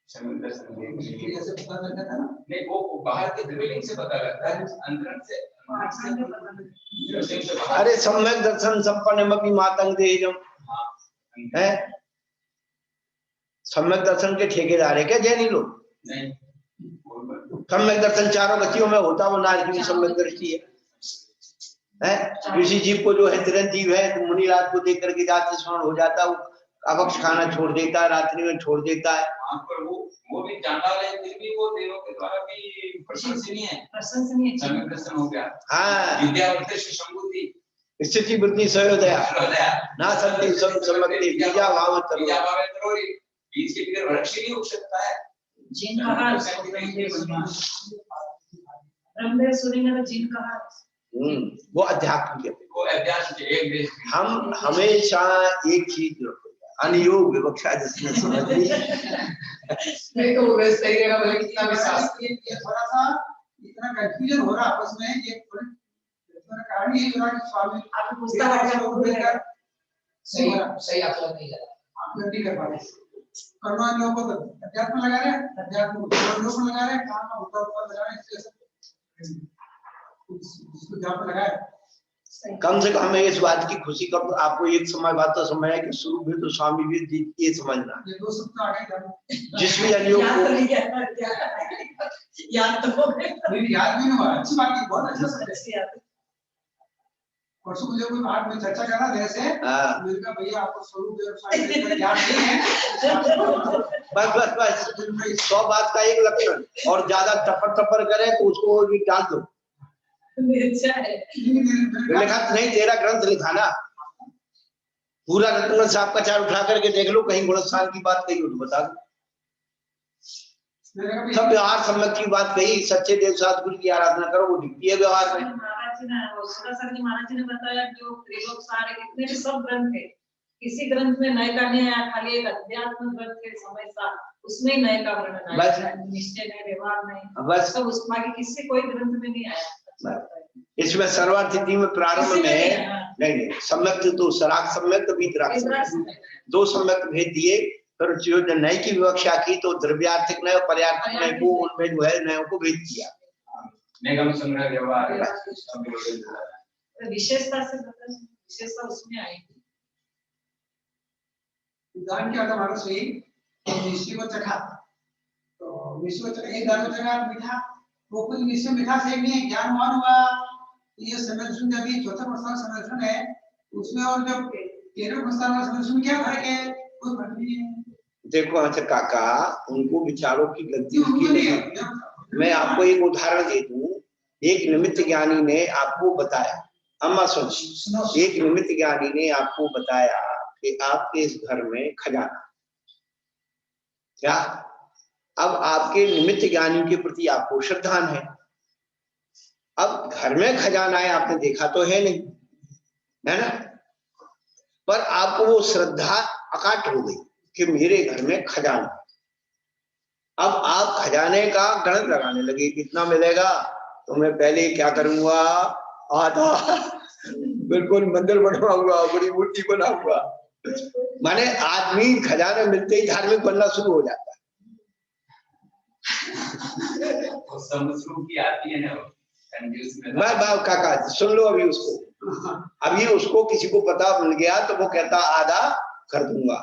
शब्द दर्शन ऐसे पता लगता था ना, नहीं वो बाहर के द्रव्यलिंग से पता लगता है, अंदर से अरे सम्यक दर्शन संपन्नमपि मातंग देहजम है। सम्यक दर्शन के ठेकेदार है क्या जैनी लोग? नहीं, सम्यक दर्शन चारों गतियों में होता, वो नारद की सम्यक दृष्टि है। ऋषि जीव को जो है चिरंजीव है, तो मुनि रात को देख करके जाति स्मरण हो जाता, वो अभक्ष खाना छोड़ देता है, रात्रि में छोड़ देता है। पर वो भी चांडाल है, फिर भी वो देवों के द्वारा भी प्रशंसनीय है, सम्यक दर्शन हो गया। हाँ, विद्यावृत्ति संबुद्धि स्थिति वृद्धि सयोदया ना संति सम्यक्ति बीजा भाव तरोरी, बीज के बिना वृक्ष नहीं उग सकता है। जिन कहा ब्रह्मदेव सूर्य ने जिन कहा वो अध्यात्म के, वो अध्यात्म एक देश। हम हमेशा एक चीज रखो, अनुयोग विवक्षा जिसने समझ ली। नहीं तो वो सही रहेगा, बोले कितना विश्वास, ये थोड़ा सा इतना कंफ्यूजन हो रहा आपस में, ये थोड़ा कारण ये हो रहा कि स्वामी आप पुस्तक को लेकर सही आकलन नहीं लगा, आकलन नहीं कर पा रहे। कर्मा लोगों को तो अध्यात्म लगा रहे हैं, अध्यात्म को लगा रहे हैं, काम का ऊपर लगा रहे हैं, इसको जहाँ पे लगाए। कम से कम मैं इस बात की खुशी कर दूं आपको, एक समय बात तो समझ है कि शुरू में तो स्वामी भी ये समझना, ये 2 सप्ताह आगे जिस भी अनुयोग को याद तो हो गया, याद भी नहीं हुआ। अच्छी बात है, बहुत अच्छा सब परसों मुझे कोई बात में चर्चा कर रहा था ऐसे, मैंने कहा भैया आपको स्वरूप व्यवसाय याद नहीं है। बस 100 बात का एक लक्षण, और ज्यादा टपर करे तो उसको भी डाल दो। लिखा नहीं, तेरा ग्रंथ लिखा ना पूरा, रत्न साहब का चार उठा करके देख लो, कहीं गुणस्थान की बात कही हो तो बता दो। सब व्यवहार सम्यक की बात कही, सच्चे देव सतगुरु की आराधना करो, वो दिखती है व्यवहार में। महाराज जी ने बताया जो त्रिलोक सारे कितने भी सब ग्रंथ है, किसी ग्रंथ में नए का नहीं आया, खाली एक अध्यात्म ग्रंथ है समय सा, उसमें ही नए का वर्णन आया, निश्चय नहीं, व्यवहार नहीं, बस तो उस बाकी किसी कोई ग्रंथ में नहीं आया। इसमें सर्वार्थिति में प्रारंभ में नहीं सम्यक तो सराग सम्यक बीतराग 2 सम्यक भेद दिए, फिर जो नए की विवक्षा की तो द्रव्यार्थिक नय और पर्यार्थिक नय को उनमें जो है नयों को भेद दिया। निगम संग्रह व्यवहार विशेषता से विशेषता उसमें आएगी। उदाहरण क्या था हमारा सही, मिश्री को चखा, तो मिश्री को चखा, एक दाना चखा मीठा, वो कुछ मिश्री मीठा से नहीं ज्ञानवान हुआ, ये संरक्षण जब ये चौथा प्रश्न संरक्षण है उसमें, और जब 13 प्रश्न संरक्षण क्या फर्क है? कोई फर्क नहीं है। देखो अच्छा काका, उनको विचारों की गलती उनकी नहीं। मैं आपको एक उदाहरण दे दूं, एक निमित्त ज्ञानी ने आपको बताया, अम्मा सुनो, एक निमित्त ज्ञानी ने आपको बताया कि आपके इस घर में खजाना क्या, अब आपके निमित्त ज्ञानी के प्रति आपको श्रद्धा है, अब घर में खजाना है आपने देखा तो है नहीं, है ना, पर आपको वो श्रद्धा अकाट हो गई कि मेरे घर में खजाना। अब आप खजाने का गणित लगाने लगे, कितना मिलेगा, तो मैं पहले क्या करूंगा, आधा बिल्कुल मंदिर बनवाऊंगा, बड़ी मूर्ति बनाऊंगा। माने आदमी खजाने मिलते ही धार्मिक बनना शुरू हो जाता है। समझ की आती है ना, मैं बाप काका सुन लो अभी उसको, अभी उसको किसी को पता मिल गया तो वो कहता आधा कर दूंगा।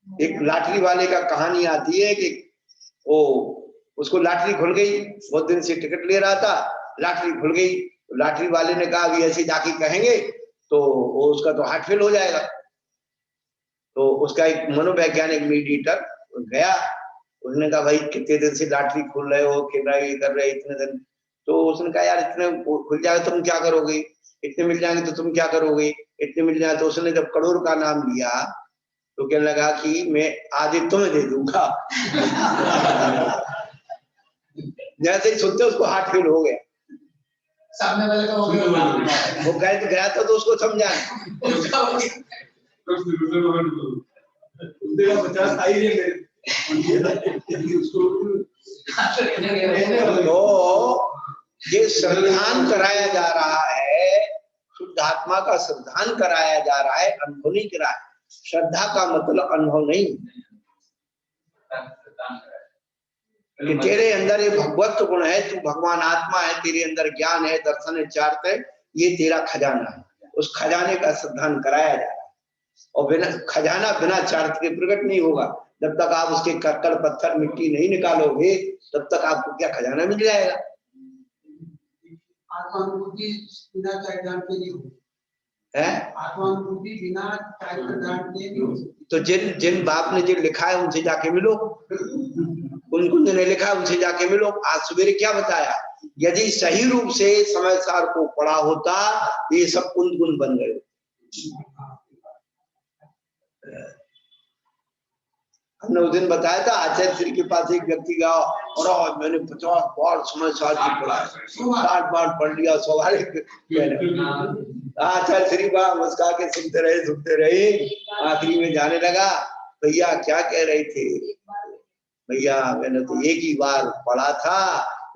एक लॉटरी वाले का कहानी आती है कि वो उसको लॉटरी खुल गई, बहुत दिन से टिकट ले रहा था, लॉटरी खुल गई, लॉटरी वाले ने कहा अभी ऐसे जाके कहेंगे तो वो उसका तो हार्ट फेल हो जाएगा। तो उसका एक मनोवैज्ञानिक मीडिएटर गया, उसने कहा भाई कितने दिन से लॉटरी खुल रहे हो, खेल रहे कर रहे इतने दिन, तो उसने कहा यार इतने खुल जाएगा तुम क्या करोगे, इतने मिल जाएंगे तो तुम क्या करोगे, इतने मिल जाए। तो उसने जब करोड़ का नाम लिया तो कहने लगा कि मैं आधे तुम्हें दे दूंगा। जैसे ही सुनते उसको हार्ट फेल हो गया। सामने वाले का हो गया, वो गया था तो उसको समझा 50 आई है तो ये श्रद्धान कराया जा रहा है, शुद्धात्मा का श्रद्धान कराया जा रहा है, अनुभव नहीं करा है। श्रद्धा का मतलब अनुभव नहीं कि तेरे अंदर ये भगवत गुण है, तू भगवान आत्मा है, तेरे अंदर ज्ञान है, दर्शन है, चार्थ है, ये तेरा खजाना है। उस खजाने का श्रद्धान कराया जा रहा है। और बिना खजाना बिना चार्थ के प्रकट नहीं होगा। जब तक आप उसके कंकड़ पत्थर मिट्टी नहीं निकालोगे तब तक आपको क्या खजाना मिल जाएगा। आत्मानुभूति बिना चार्थ के नहीं होगी है, आत्मानुभूति बिना चार्थ के नहीं होगी। तो जिन बाप ने जो लिखा है उनसे जाके मिलो, कुन कुंज ने लिखा है उनसे जाके मिलो। आज सवेरे क्या बताया, यदि सही रूप से समय सार को पढ़ा होता ये सब कुंज कुंज बन गए। हमने उस दिन बताया था आचार्य श्री के पास एक व्यक्ति गया और मैंने 50 बार समय सार की पढ़ा, 60 बार पढ़ लिया, स्वाभाविक। आचार्य श्री बाबा मुस्का के सुनते रहे। आखिरी में जाने लगा, भैया क्या कह रहे थे, भैया मैंने तो एक ही बार पढ़ा था,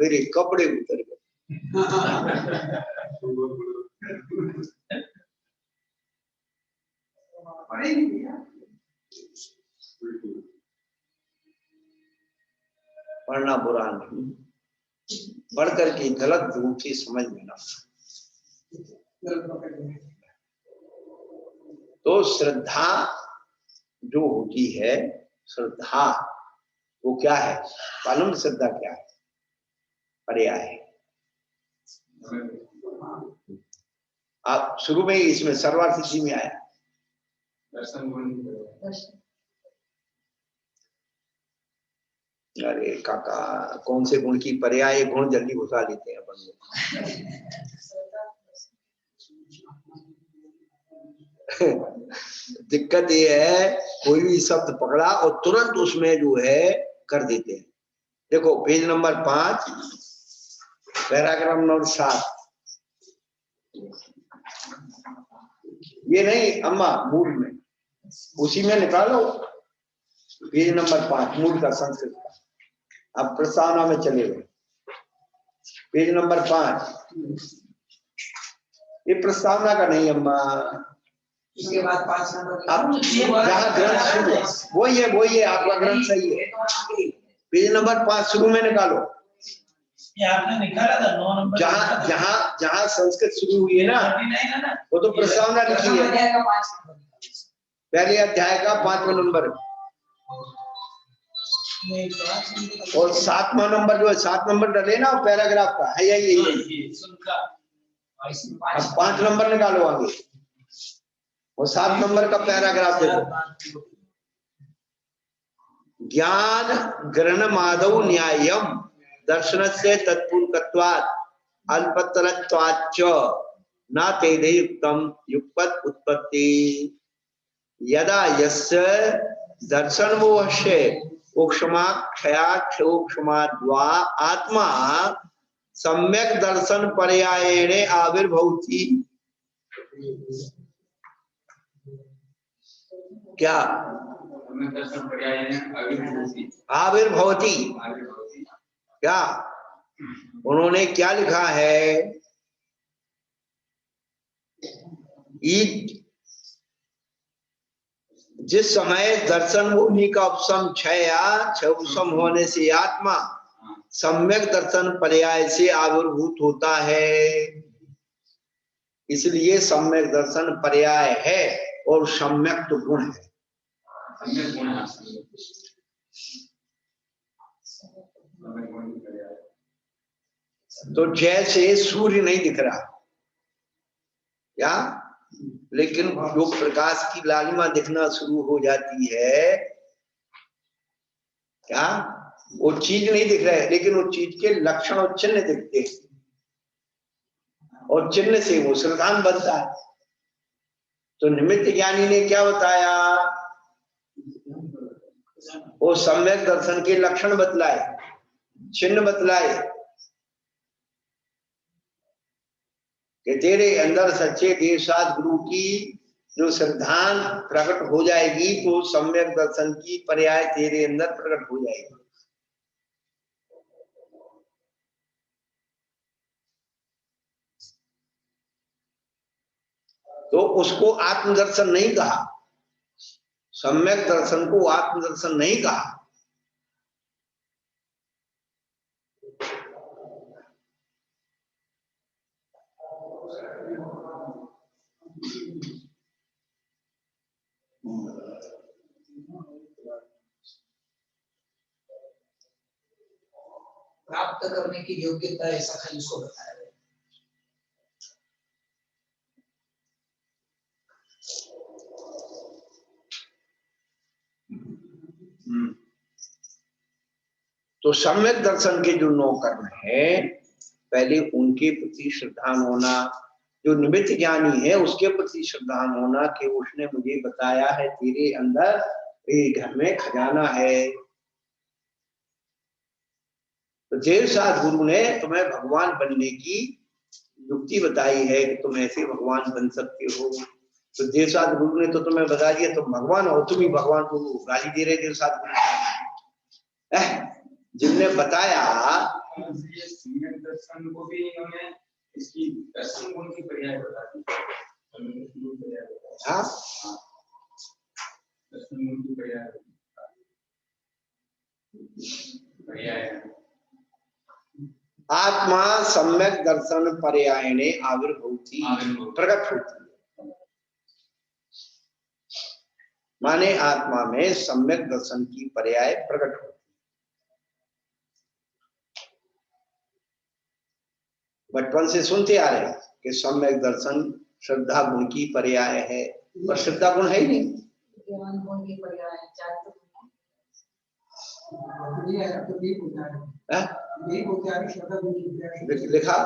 मेरे कपड़े उतर गए। पढ़ना बुरा नहीं, पढ़ करके गलत रूप से समझ लेना। तो श्रद्धा जो होती है, श्रद्धा वो क्या है, मालूम श्रद्धा क्या है, पर्याय है। आप शुरू में ही इसमें सर्वार्थ सिद्धि में आया दर्शन। अरे काका कौन से गुण की पर्याय, गुण जल्दी घुसा लेते हैं अपन लोग। दिक्कत ये है कोई भी शब्द पकड़ा और तुरंत उसमें जो है कर देते हैं। देखो पेज नंबर 5 पैराग्राफ नंबर 7, ये नहीं अम्मा मूल में, उसी में निकालो पेज नंबर 5 मूल का संस्कृत का। अब प्रस्तावना में चले गए पेज नंबर 5। ये प्रस्तावना का नहीं अम्मा, इसके बाद 5 नंबर अब जहाँ ग्रंथ शुरू वही है आपका ग्रंथ सही है। पेज नंबर 5 शुरू में निकालो, ये आपने निकाला था 9 नंबर। जहाँ संस्कृत शुरू हुई है ना वो तो प्रस्तावना लिखी है, पहले अध्याय का 5वां नंबर और 7वां नंबर जो है 7 नंबर डले ना पैराग्राफ का है यही। अब 5 नंबर निकालो आगे और 7 नंबर का पैराग्राफ देखो। ज्ञान ग्रहण माधव न्यायम दर्शन से तत्पूर्वकत्वात् अल्पतरत्वाच्च न तेदे युक्तम युगपत् उत्पत्ति यदा यस्य दर्शन मोहस्य उक्षमा क्षया क्षोक्षमाद्वा आत्मा सम्यक दर्शन पर्यायेण आविर्भवति। क्या सम्यक दर्शन पर्यायेन आविर्भवति। आविर्भवति क्या उन्होंने क्या लिखा है? जिस समय दर्शन होने का उपशम क्षय उपशम होने से आत्मा सम्यक दर्शन पर्याय से आविर्भूत होता है, इसलिए सम्यक दर्शन पर्याय है और सम्यक तो गुण है। सम्यक गुण है। तो जैसे सूर्य नहीं दिख रहा क्या, लेकिन जो प्रकाश की लालिमा दिखना शुरू हो जाती है क्या, वो चीज नहीं दिख रहा है लेकिन वो चीज के लक्षण और चिन्ह दिखते हैं और चिन्ह से वो श्रद्धान बनता है। तो निमित्त ज्ञानी ने क्या बताया? वो सम्यक दर्शन के लक्षण बतलाए, चिन्ह बतलाए कि तेरे अंदर सच्चे देवसाद गुरु की जो श्रद्धान प्रकट हो जाएगी तो सम्यक दर्शन की पर्याय तेरे अंदर प्रकट हो जाएगी। तो उसको आत्मदर्शन नहीं कहा, सम्यक दर्शन को आत्मदर्शन नहीं कहा। प्राप्त करने की योग्यता ऐसा खाली उसको बताया गया। तो सम्यक दर्शन के जो 9 कर्म है, पहले उनके प्रति श्रद्धान होना, जो निमित्त ज्ञानी है उसके प्रति श्रद्धान होना कि उसने मुझे बताया है तेरे अंदर घर में खजाना है। तो देवसाद गुरु ने तुम्हें भगवान बनने की युक्ति बताई है कि तुम ऐसे भगवान बन सकते हो। तो देवसाद गुरु ने तो तुम्हें बता दिया तुम भगवान हो, तुम ही भगवान को गाली दे रहे देवसाद गुरु। जिनने बताया सम्यक दर्शन को भी इन्होंने इसकी दर्शन गुण की पर्याय बता दी। हाँ दर्शन गुण की पर्याय आत्मा सम्यक दर्शन पर्यायने आविर्भूति प्रकट होती, माने आत्मा में सम्यक दर्शन की पर्याय प्रकट होती। बचपन से सुनते आ रहे कि सम्यक दर्शन श्रद्धा गुण की पर्याय है, पर श्रद्धा गुण है ही नहीं। ज्ञान गुण की पर्याय लिखा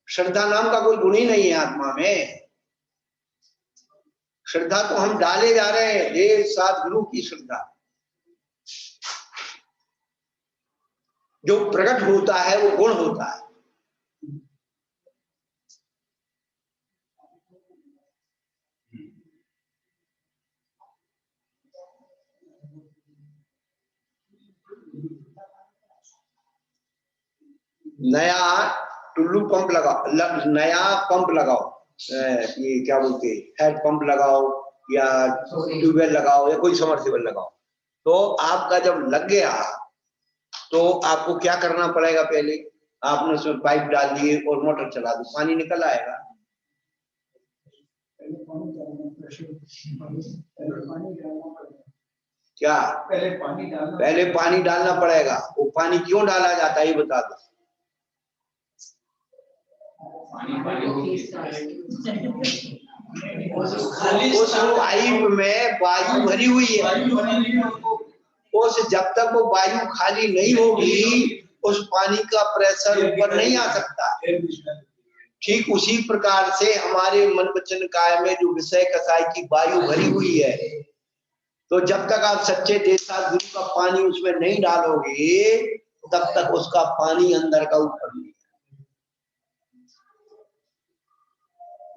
श्रद्धा नाम का कोई गुण ही नहीं है आत्मा में। श्रद्धा तो हम डाले जा रहे हैं, देव साथ गुरु की श्रद्धा। जो प्रकट होता है वो गुण होता है। नया टुल्लू पंप लगाओ, नया पंप लगाओ, ये क्या बोलते हैं, हेड पंप लगाओ या ट्यूबवेल लगाओ या कोई समर्सिबल लगाओ, तो आपका जब लग गया तो आपको क्या करना पड़ेगा? पहले आपने उसमें पाइप डाल दिए और मोटर चला दी, पानी निकल आएगा। क्या पहले पानी डालना पड़ेगा? वो पानी क्यों डाला जाता है ये बता दो। उस पाइप में वायु भरी हुई है, उस जब तक वो वायु खाली नहीं होगी उस पानी का प्रेशर ऊपर नहीं आ सकता। ठीक उसी प्रकार से हमारे मन वचन काया में जो विषय कसाई की वायु भरी हुई है, तो जब तक आप सच्चे देवसाद गुरु का पानी उसमें नहीं डालोगे तब तक उसका पानी अंदर का ऊपर नहीं।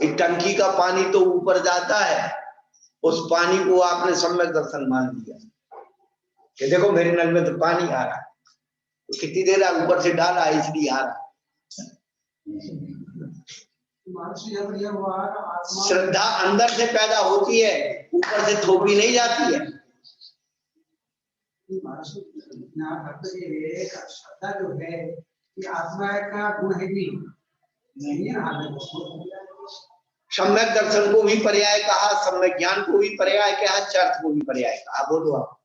एक टंकी का पानी तो ऊपर जाता है, उस पानी को आपने सम्यक दर्शन मान लिया कि देखो मेरे नल में तो पानी आ रहा है, तो कितनी देर ऊपर से डाला इसलिए आ रहा। श्रद्धा अंदर से पैदा होती है, ऊपर से थोपी नहीं जाती है। श्रद्धा जो है ये आत्मा का गुण है भी नहीं है। सम्यक दर्शन को भी पर्याय कहा, सम्यक ज्ञान को भी पर्याय कहा, चर्थ को भी पर्याय कहा। बोलो आप।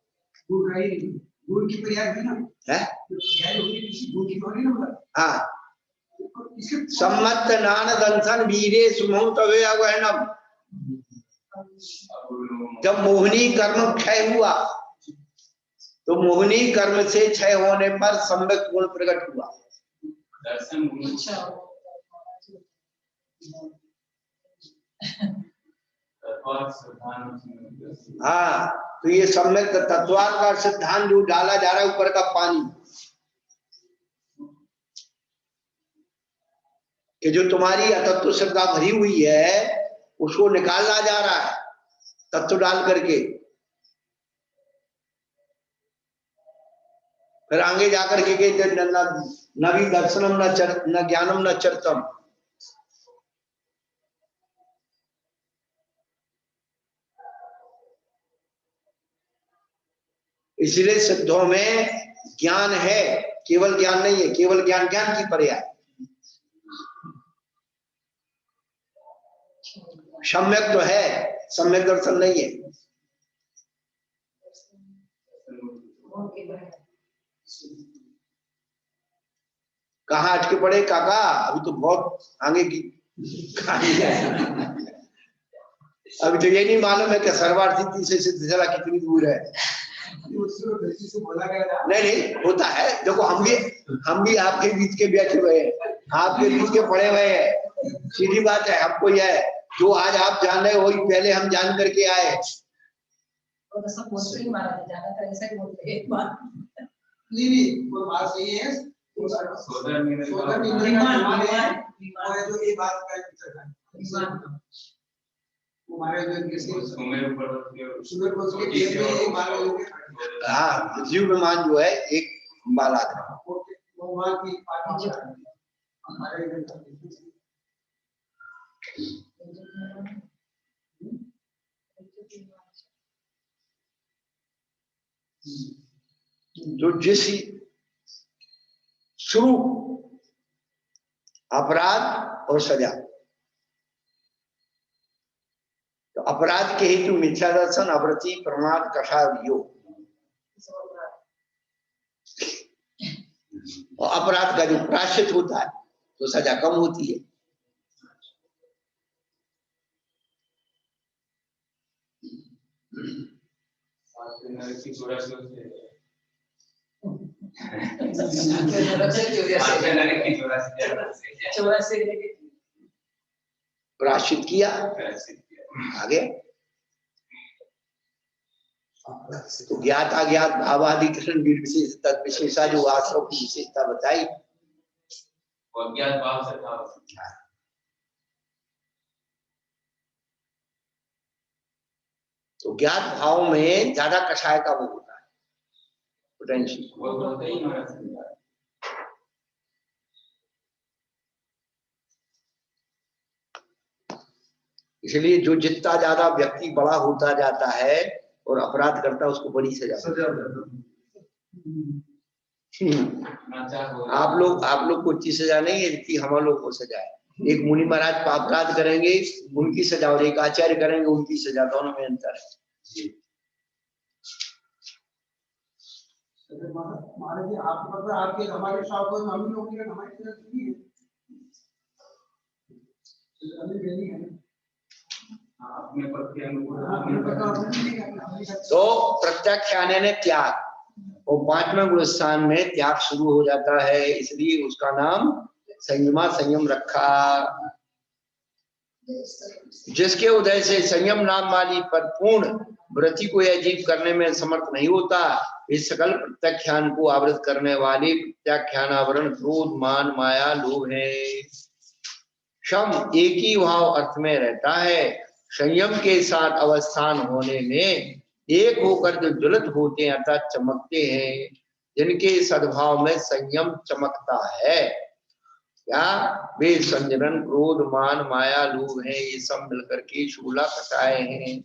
गुण की पर्याय है ना, है गुण की होगी ना। हाँ, सम्मत नान दंसन वीरे सुमो तवे अवहनम। जब मोहिनी कर्म क्षय हुआ तो मोहिनी कर्म से क्षय होने पर सम्यक गुण प्रकट हुआ। दर्शन हाँ, तो ये सम्यक तत्वार का सिद्धांत जो डाला जा रहा है ऊपर का पानी, कि जो तुम्हारी अतत्व श्रद्धा भरी हुई है उसको निकाला जा रहा है तत्व डाल करके। फिर आगे जाकर के न भी दर्शनम न ज्ञानम न चरतम। इसलिए सिद्धों में ज्ञान है, केवल ज्ञान नहीं है। केवल ज्ञान ज्ञान की पर्याय, सम्यक तो है, सम्यक दर्शन नहीं है। कहाँ अटके पड़े काका? अभी तो बहुत आगे की कहानी है। अभी तो ये नहीं मालूम है कि सर्वार्थी से सिद्धशाला कितनी दूर है। नहीं नहीं होता है। देखो हम भी आपके बीच के बैठे हुए हैं, आपके बीच के पड़े हुए हैं। सीधी बात है, हमको यह है जो आज आप जान रहे हो वही पहले हम जान करके आए। तो सब बोलते ही मारा जाना था, ऐसा ही बोलते एक बार। नहीं वो बात सही है। सोदर में जो ये बात का हमारे हाँ, जीव विमान जो है एक बाला था। जो जिस शुरू अपराध और सजा, तो अपराध के हेतु मिथ्या दर्शन, अवृत्ति, प्रमाद, कषाय, योग। और अपराध का जो प्रायश्चित होता है तो सजा कम होती है। प्रायश्चित किया आगे तो ज्ञात अज्ञात भावाधिकरण विशेष तद विशेषा जो आश्रव की विशेषता बताई। तो ज्ञात भाव में ज्यादा कषाय का वो होता है पोटेंशियल। इसलिए जो जितना ज्यादा व्यक्ति बड़ा होता जाता है और अपराध करता है उसको बड़ी सजा। आप लोग को इतनी सजा नहीं है जितनी हम लोग को सजा है। एक मुनि महाराज अपराध करेंगे उनकी सजा और एक आचार्य करेंगे उनकी सजा, दोनों में अंतर है। महाराज जी आपको पता आपके हमारे साथ कोई हम लोग की हमारी तरफ नहीं है, तो प्रत्याख्यान ने त्याग और 5वें गुण स्थान में त्याग शुरू हो जाता है, इसलिए उसका नाम संयमा संयम रखा। जिसके उदय से संयम नाम वाली परिपूर्ण वृत्ति को यह जीव करने में समर्थ नहीं होता, इस सकल प्रत्याख्यान को आवृत करने वाली प्रत्याख्यान आवरण क्रोध मान माया लोभ है। शम एक ही भाव अर्थ में रहता है। संयम के साथ अवस्थान होने में एक होकर जो ज्वलित होते हैं अर्थात चमकते हैं, जिनके सद्भाव में संयम चमकता है, क्या वे संजनन क्रोध मान माया लोभ है, ये सब मिलकर के शूला कषाय हैं।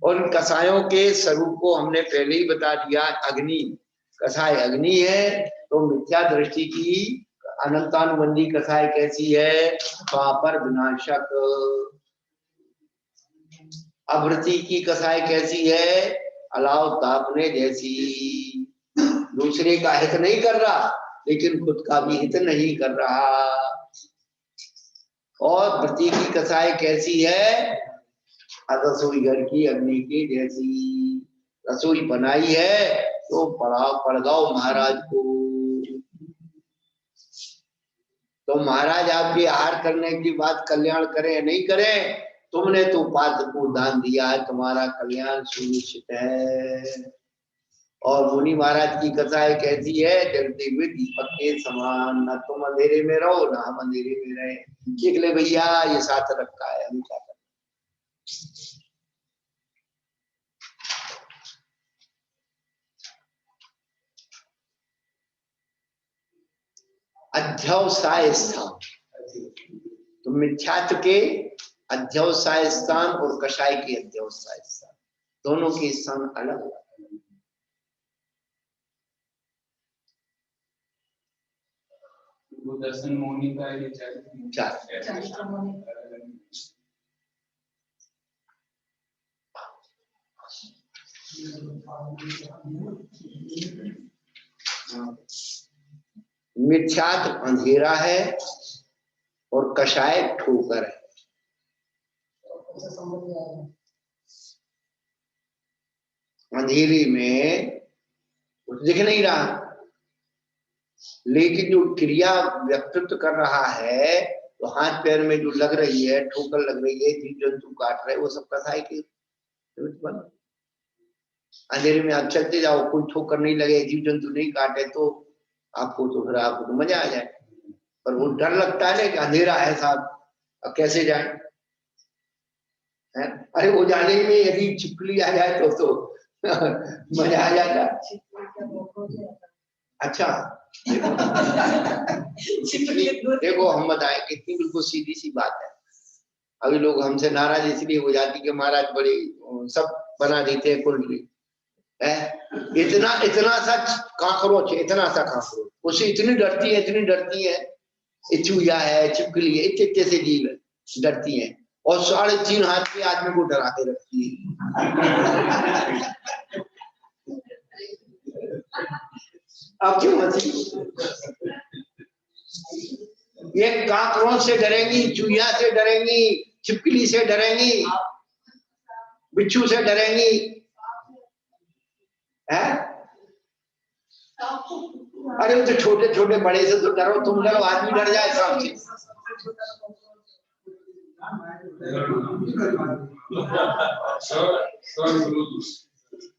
और इन कषायों के स्वरूप को हमने पहले ही बता दिया। अग्नि कषाय अग्नि है, तो मिथ्या दृष्टि की अनंतानुबंधी कषाय कैसी है, पापर विनाशक। अवृत्ति की कषाय कैसी है, अलाव तापने जैसी। दूसरे का हित नहीं कर रहा लेकिन खुद का भी हित नहीं कर रहा। और वृत्ति की कषाय कैसी है, रसोई घर की अग्नि की जैसी। रसोई बनाई है तो पड़गाओ महाराज को। तो महाराज आपके आहार करने की बात कल्याण करें या नहीं करें, तुमने तो पात्र को दान दिया है, तुम्हारा कल्याण सुनिश्चित है। और मुनि महाराज की कथाएं कैसी है, जलते हुए दीपक के समान, न तुम अंधेरे में रहो ना हम अंधेरे में रहे। देख ले भैया ये साथ रखा है, हम क्या करें। अध्यवसाय स्थान, तो मिथ्यात्व के अध्यवसाय स्थान और कषाय के अध्यवसाय स्थान, दोनों के स्थान अलग अलग। वो दर्शन मोहिनी का ये चार मिथ्यात्व अंधेरा है और कषाय ठोकर है। अंधेरे में कुछ दिख नहीं रहा, लेकिन जो क्रिया व्यक्तित्व कर रहा है, तो हाथ पैर में जो लग रही है, ठोकर लग रही है, जीव जंतु काट रहे, वो सब कषाय के बन। अंधेरे में आप चलते जाओ, कोई ठोकर नहीं लगे, जीव जंतु नहीं काटे, तो आपको तो फिर आपको तो मजा आ जाए। पर वो डर लगता है कि अंधेरा है साहब, अब कैसे जाए है? अरे वो जाने में यदि छिपकली आ जाए तो मजा आ जाता। अच्छा देखो हम बताएं, कितनी बिल्कुल सीधी सी बात है। अभी लोग हमसे नाराज इसलिए हो जाती कि महाराज बड़े सब बना देते हैं कुंडली है। इतना इतना सा काकरोच है, इतना सा काकरोच, उससे इतनी डरती है। चूहिया है, छिपकली है, इतने से जीव है, डरती है। और 3.5 हाथ के आदमी को डरा के रखती है। अब क्यों हंसी? ये काकरोच से डरेंगी, चूहिया से डरेंगी, छिपकली से डरेंगी, बिच्छू से डरेंगी है? अरे वो तो छोटे छोटे बड़े से तो डरो, तुम डरो, आदमी डर जाए सांप से।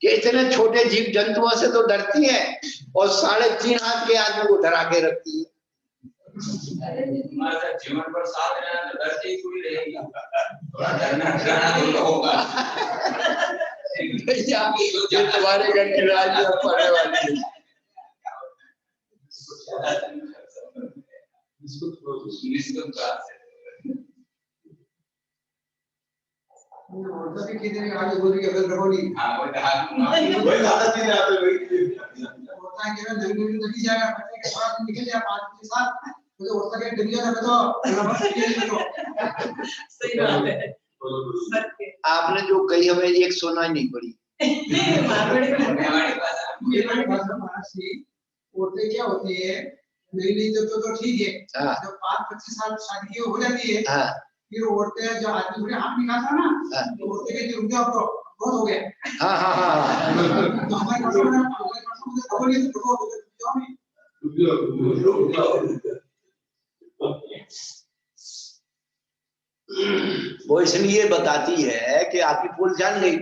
कि इतने छोटे जीव जंतुओं से तो डरती है, और 3.5 हाथ के आदमी को डरा के रखती है। जीवन पर साथ रहना तो डरती हुई रहेगी, थोड़ा डरना तो होगा। ये तुम्हारे घर की राज में पड़ने वाली है। आपने जो कही हमें एक सुना ही नहीं पड़ी। औरतें क्या होती है, नई तो ठीक है, जब 5-25 साल शादी हो जाती है, फिर औरतें जब आदमी थोड़े हाथ निकालता ना, तो औरतें कहती रुक जाओ, तो बहुत हो गया। तो हमारे वो इसलिए बताती है कि आपकी पोल जान गई।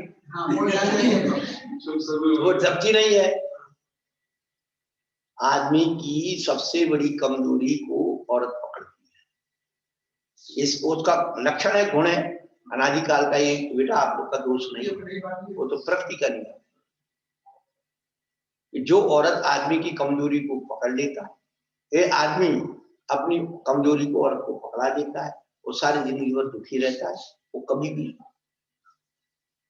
वो दबती नहीं है। आदमी की सबसे बड़ी कमजोरी को औरत पकड़ती है। इस उसका लक्षण है, गुण है, अनादिकाल का। ये बेटा आप लोग का दोष नहीं, वो तो प्रकृति का नियम। जो औरत आदमी की कमजोरी को पकड़ लेता है, ये आदमी अपनी कमजोरी को औरत को पकड़ा देता है, वो सारी जिंदगी भर दुखी रहता है, वो कभी भी।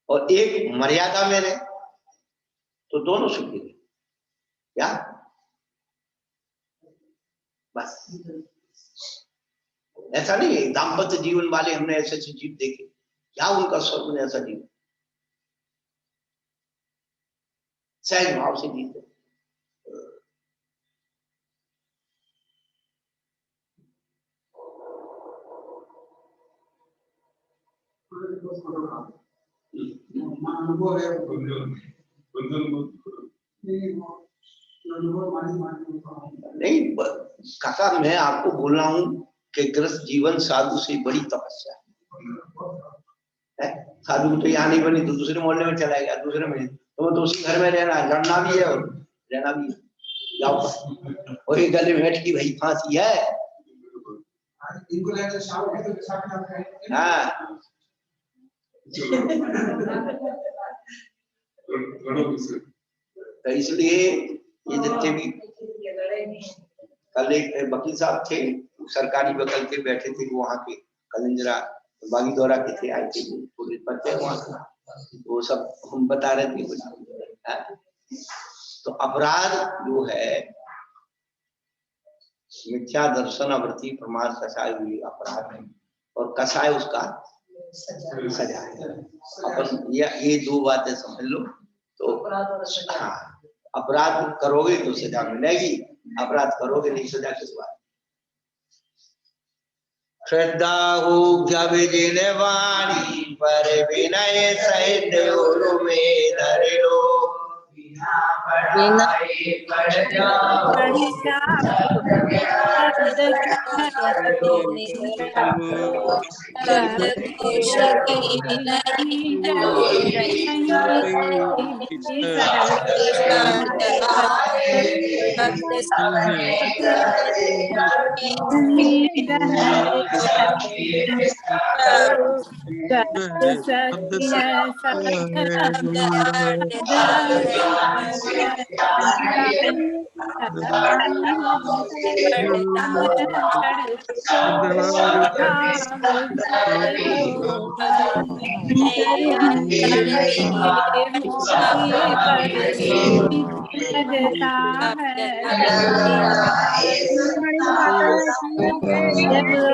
और एक मर्यादा में रहे तो दोनों सुखी रहे। क्या बस ऐसा नहीं है। दाम्पत्य जीवन वाले हमने ऐसे ऐसे जीव देखे, क्या उनका स्वर्ग में ऐसा जीवन सहज भाव से जीते। अनुभव है, नहीं काका, मैं आपको बोल रहा हूं कि गृहस्थ जीवन साधु से बड़ी तपस्या है। साधु तो यहाँ नहीं बनी तो दूसरे मोहल्ले में चला गया, दूसरे में तो उसी घर में रहना है, लड़ना भी है और रहना भी है। जाओ वही गले में बैठ की भाई फांसी है। हाँ तो इसलिए ये जितने भी, कल एक वकील साहब थे, सरकारी वकील के बैठे थे, वहाँ के कलिंजरा बागी दौरा के थे, आए थे पुलिस पढ़ते वहाँ का, वो सब हम बता रहे थे कुछ। तो अपराध जो है मिथ्या दर्शन, आवृत्ति, प्रमाद, कसाय हुई अपराध है, और कसाय उसका सजा है। अपन ये दो बातें समझ लो तो हाँ, अपराध करोगे तो सजा मिलेगी, अपराध करोगे नहीं सजा किस बात। श्रद्धा हो जब जिन वाणी पर विनय सहित उरु में धर लो,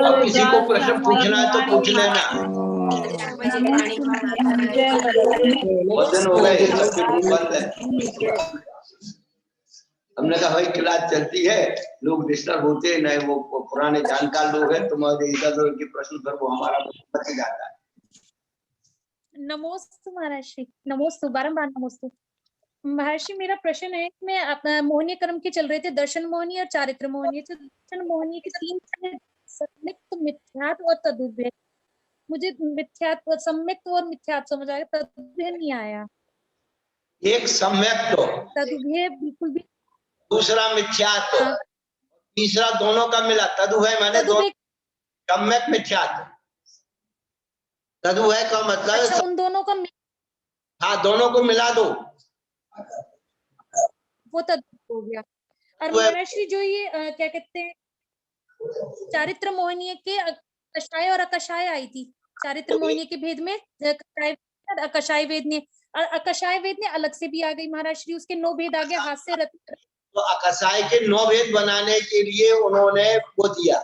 अब किसी को प्रश्न पूछना है तो पूछ लेना। वचन हो गए, सबके मुंह बंद है। हमने कहा भाई क्लास चलती है, लोग डिस्टर्ब होते हैं, नहीं वो पुराने जानकार लोग हैं, तुम्हारे इधर के प्रश्न पर वो हमारा बच जाता है। नमोस्तु महर्षि, नमोस्तु, बारंबार नमोस्तु। महर्षि मेरा प्रश्न है, मैं अपना मोहनीय कर्म के चल रहे थे, दर्शन मोहनीय और चारित्र मोहनीय। तो दर्शन मोहनीय के तीन सम्यक्त, मिथ्यात्व और तदुभय। मुझे मिथ्यात्व, सम्यक्त और मिथ्यात्व समझ आया, तदुभय नहीं आया। एक सम्यक्त, तदुभय बिल्कुल भी, दूसरा मिथ्यात्व, तीसरा दोनों का मिला तदुभय, माने दोनों सम्यक्त मिथ्यात्व। तदुभय का मतलब अच्छा, उन दोनों का, हाँ दोनों को मिला दो, वो तदुभय हो गया। और महर्षि जो ये क्या कहते हैं, चारित्र मोहनीय के कषाय और अकषाय आई थी, चारित्र मोहनीय के भेद में अकषाय वेदनीय, और अकषाय वेदनीय अलग से भी आ गई महाराष्ट्री, उसके 9 भेद आ गए, हास्य रथ। तो अकषाय के 9 भेद बनाने के लिए उन्होंने वो दिया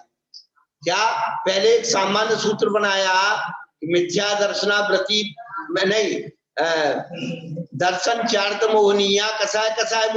क्या, पहले एक सामान्य सूत्र बनाया, मिथ्या दर्शनावृत्ति में नहीं, दर्शन चारित्र मोहनीय, कषाय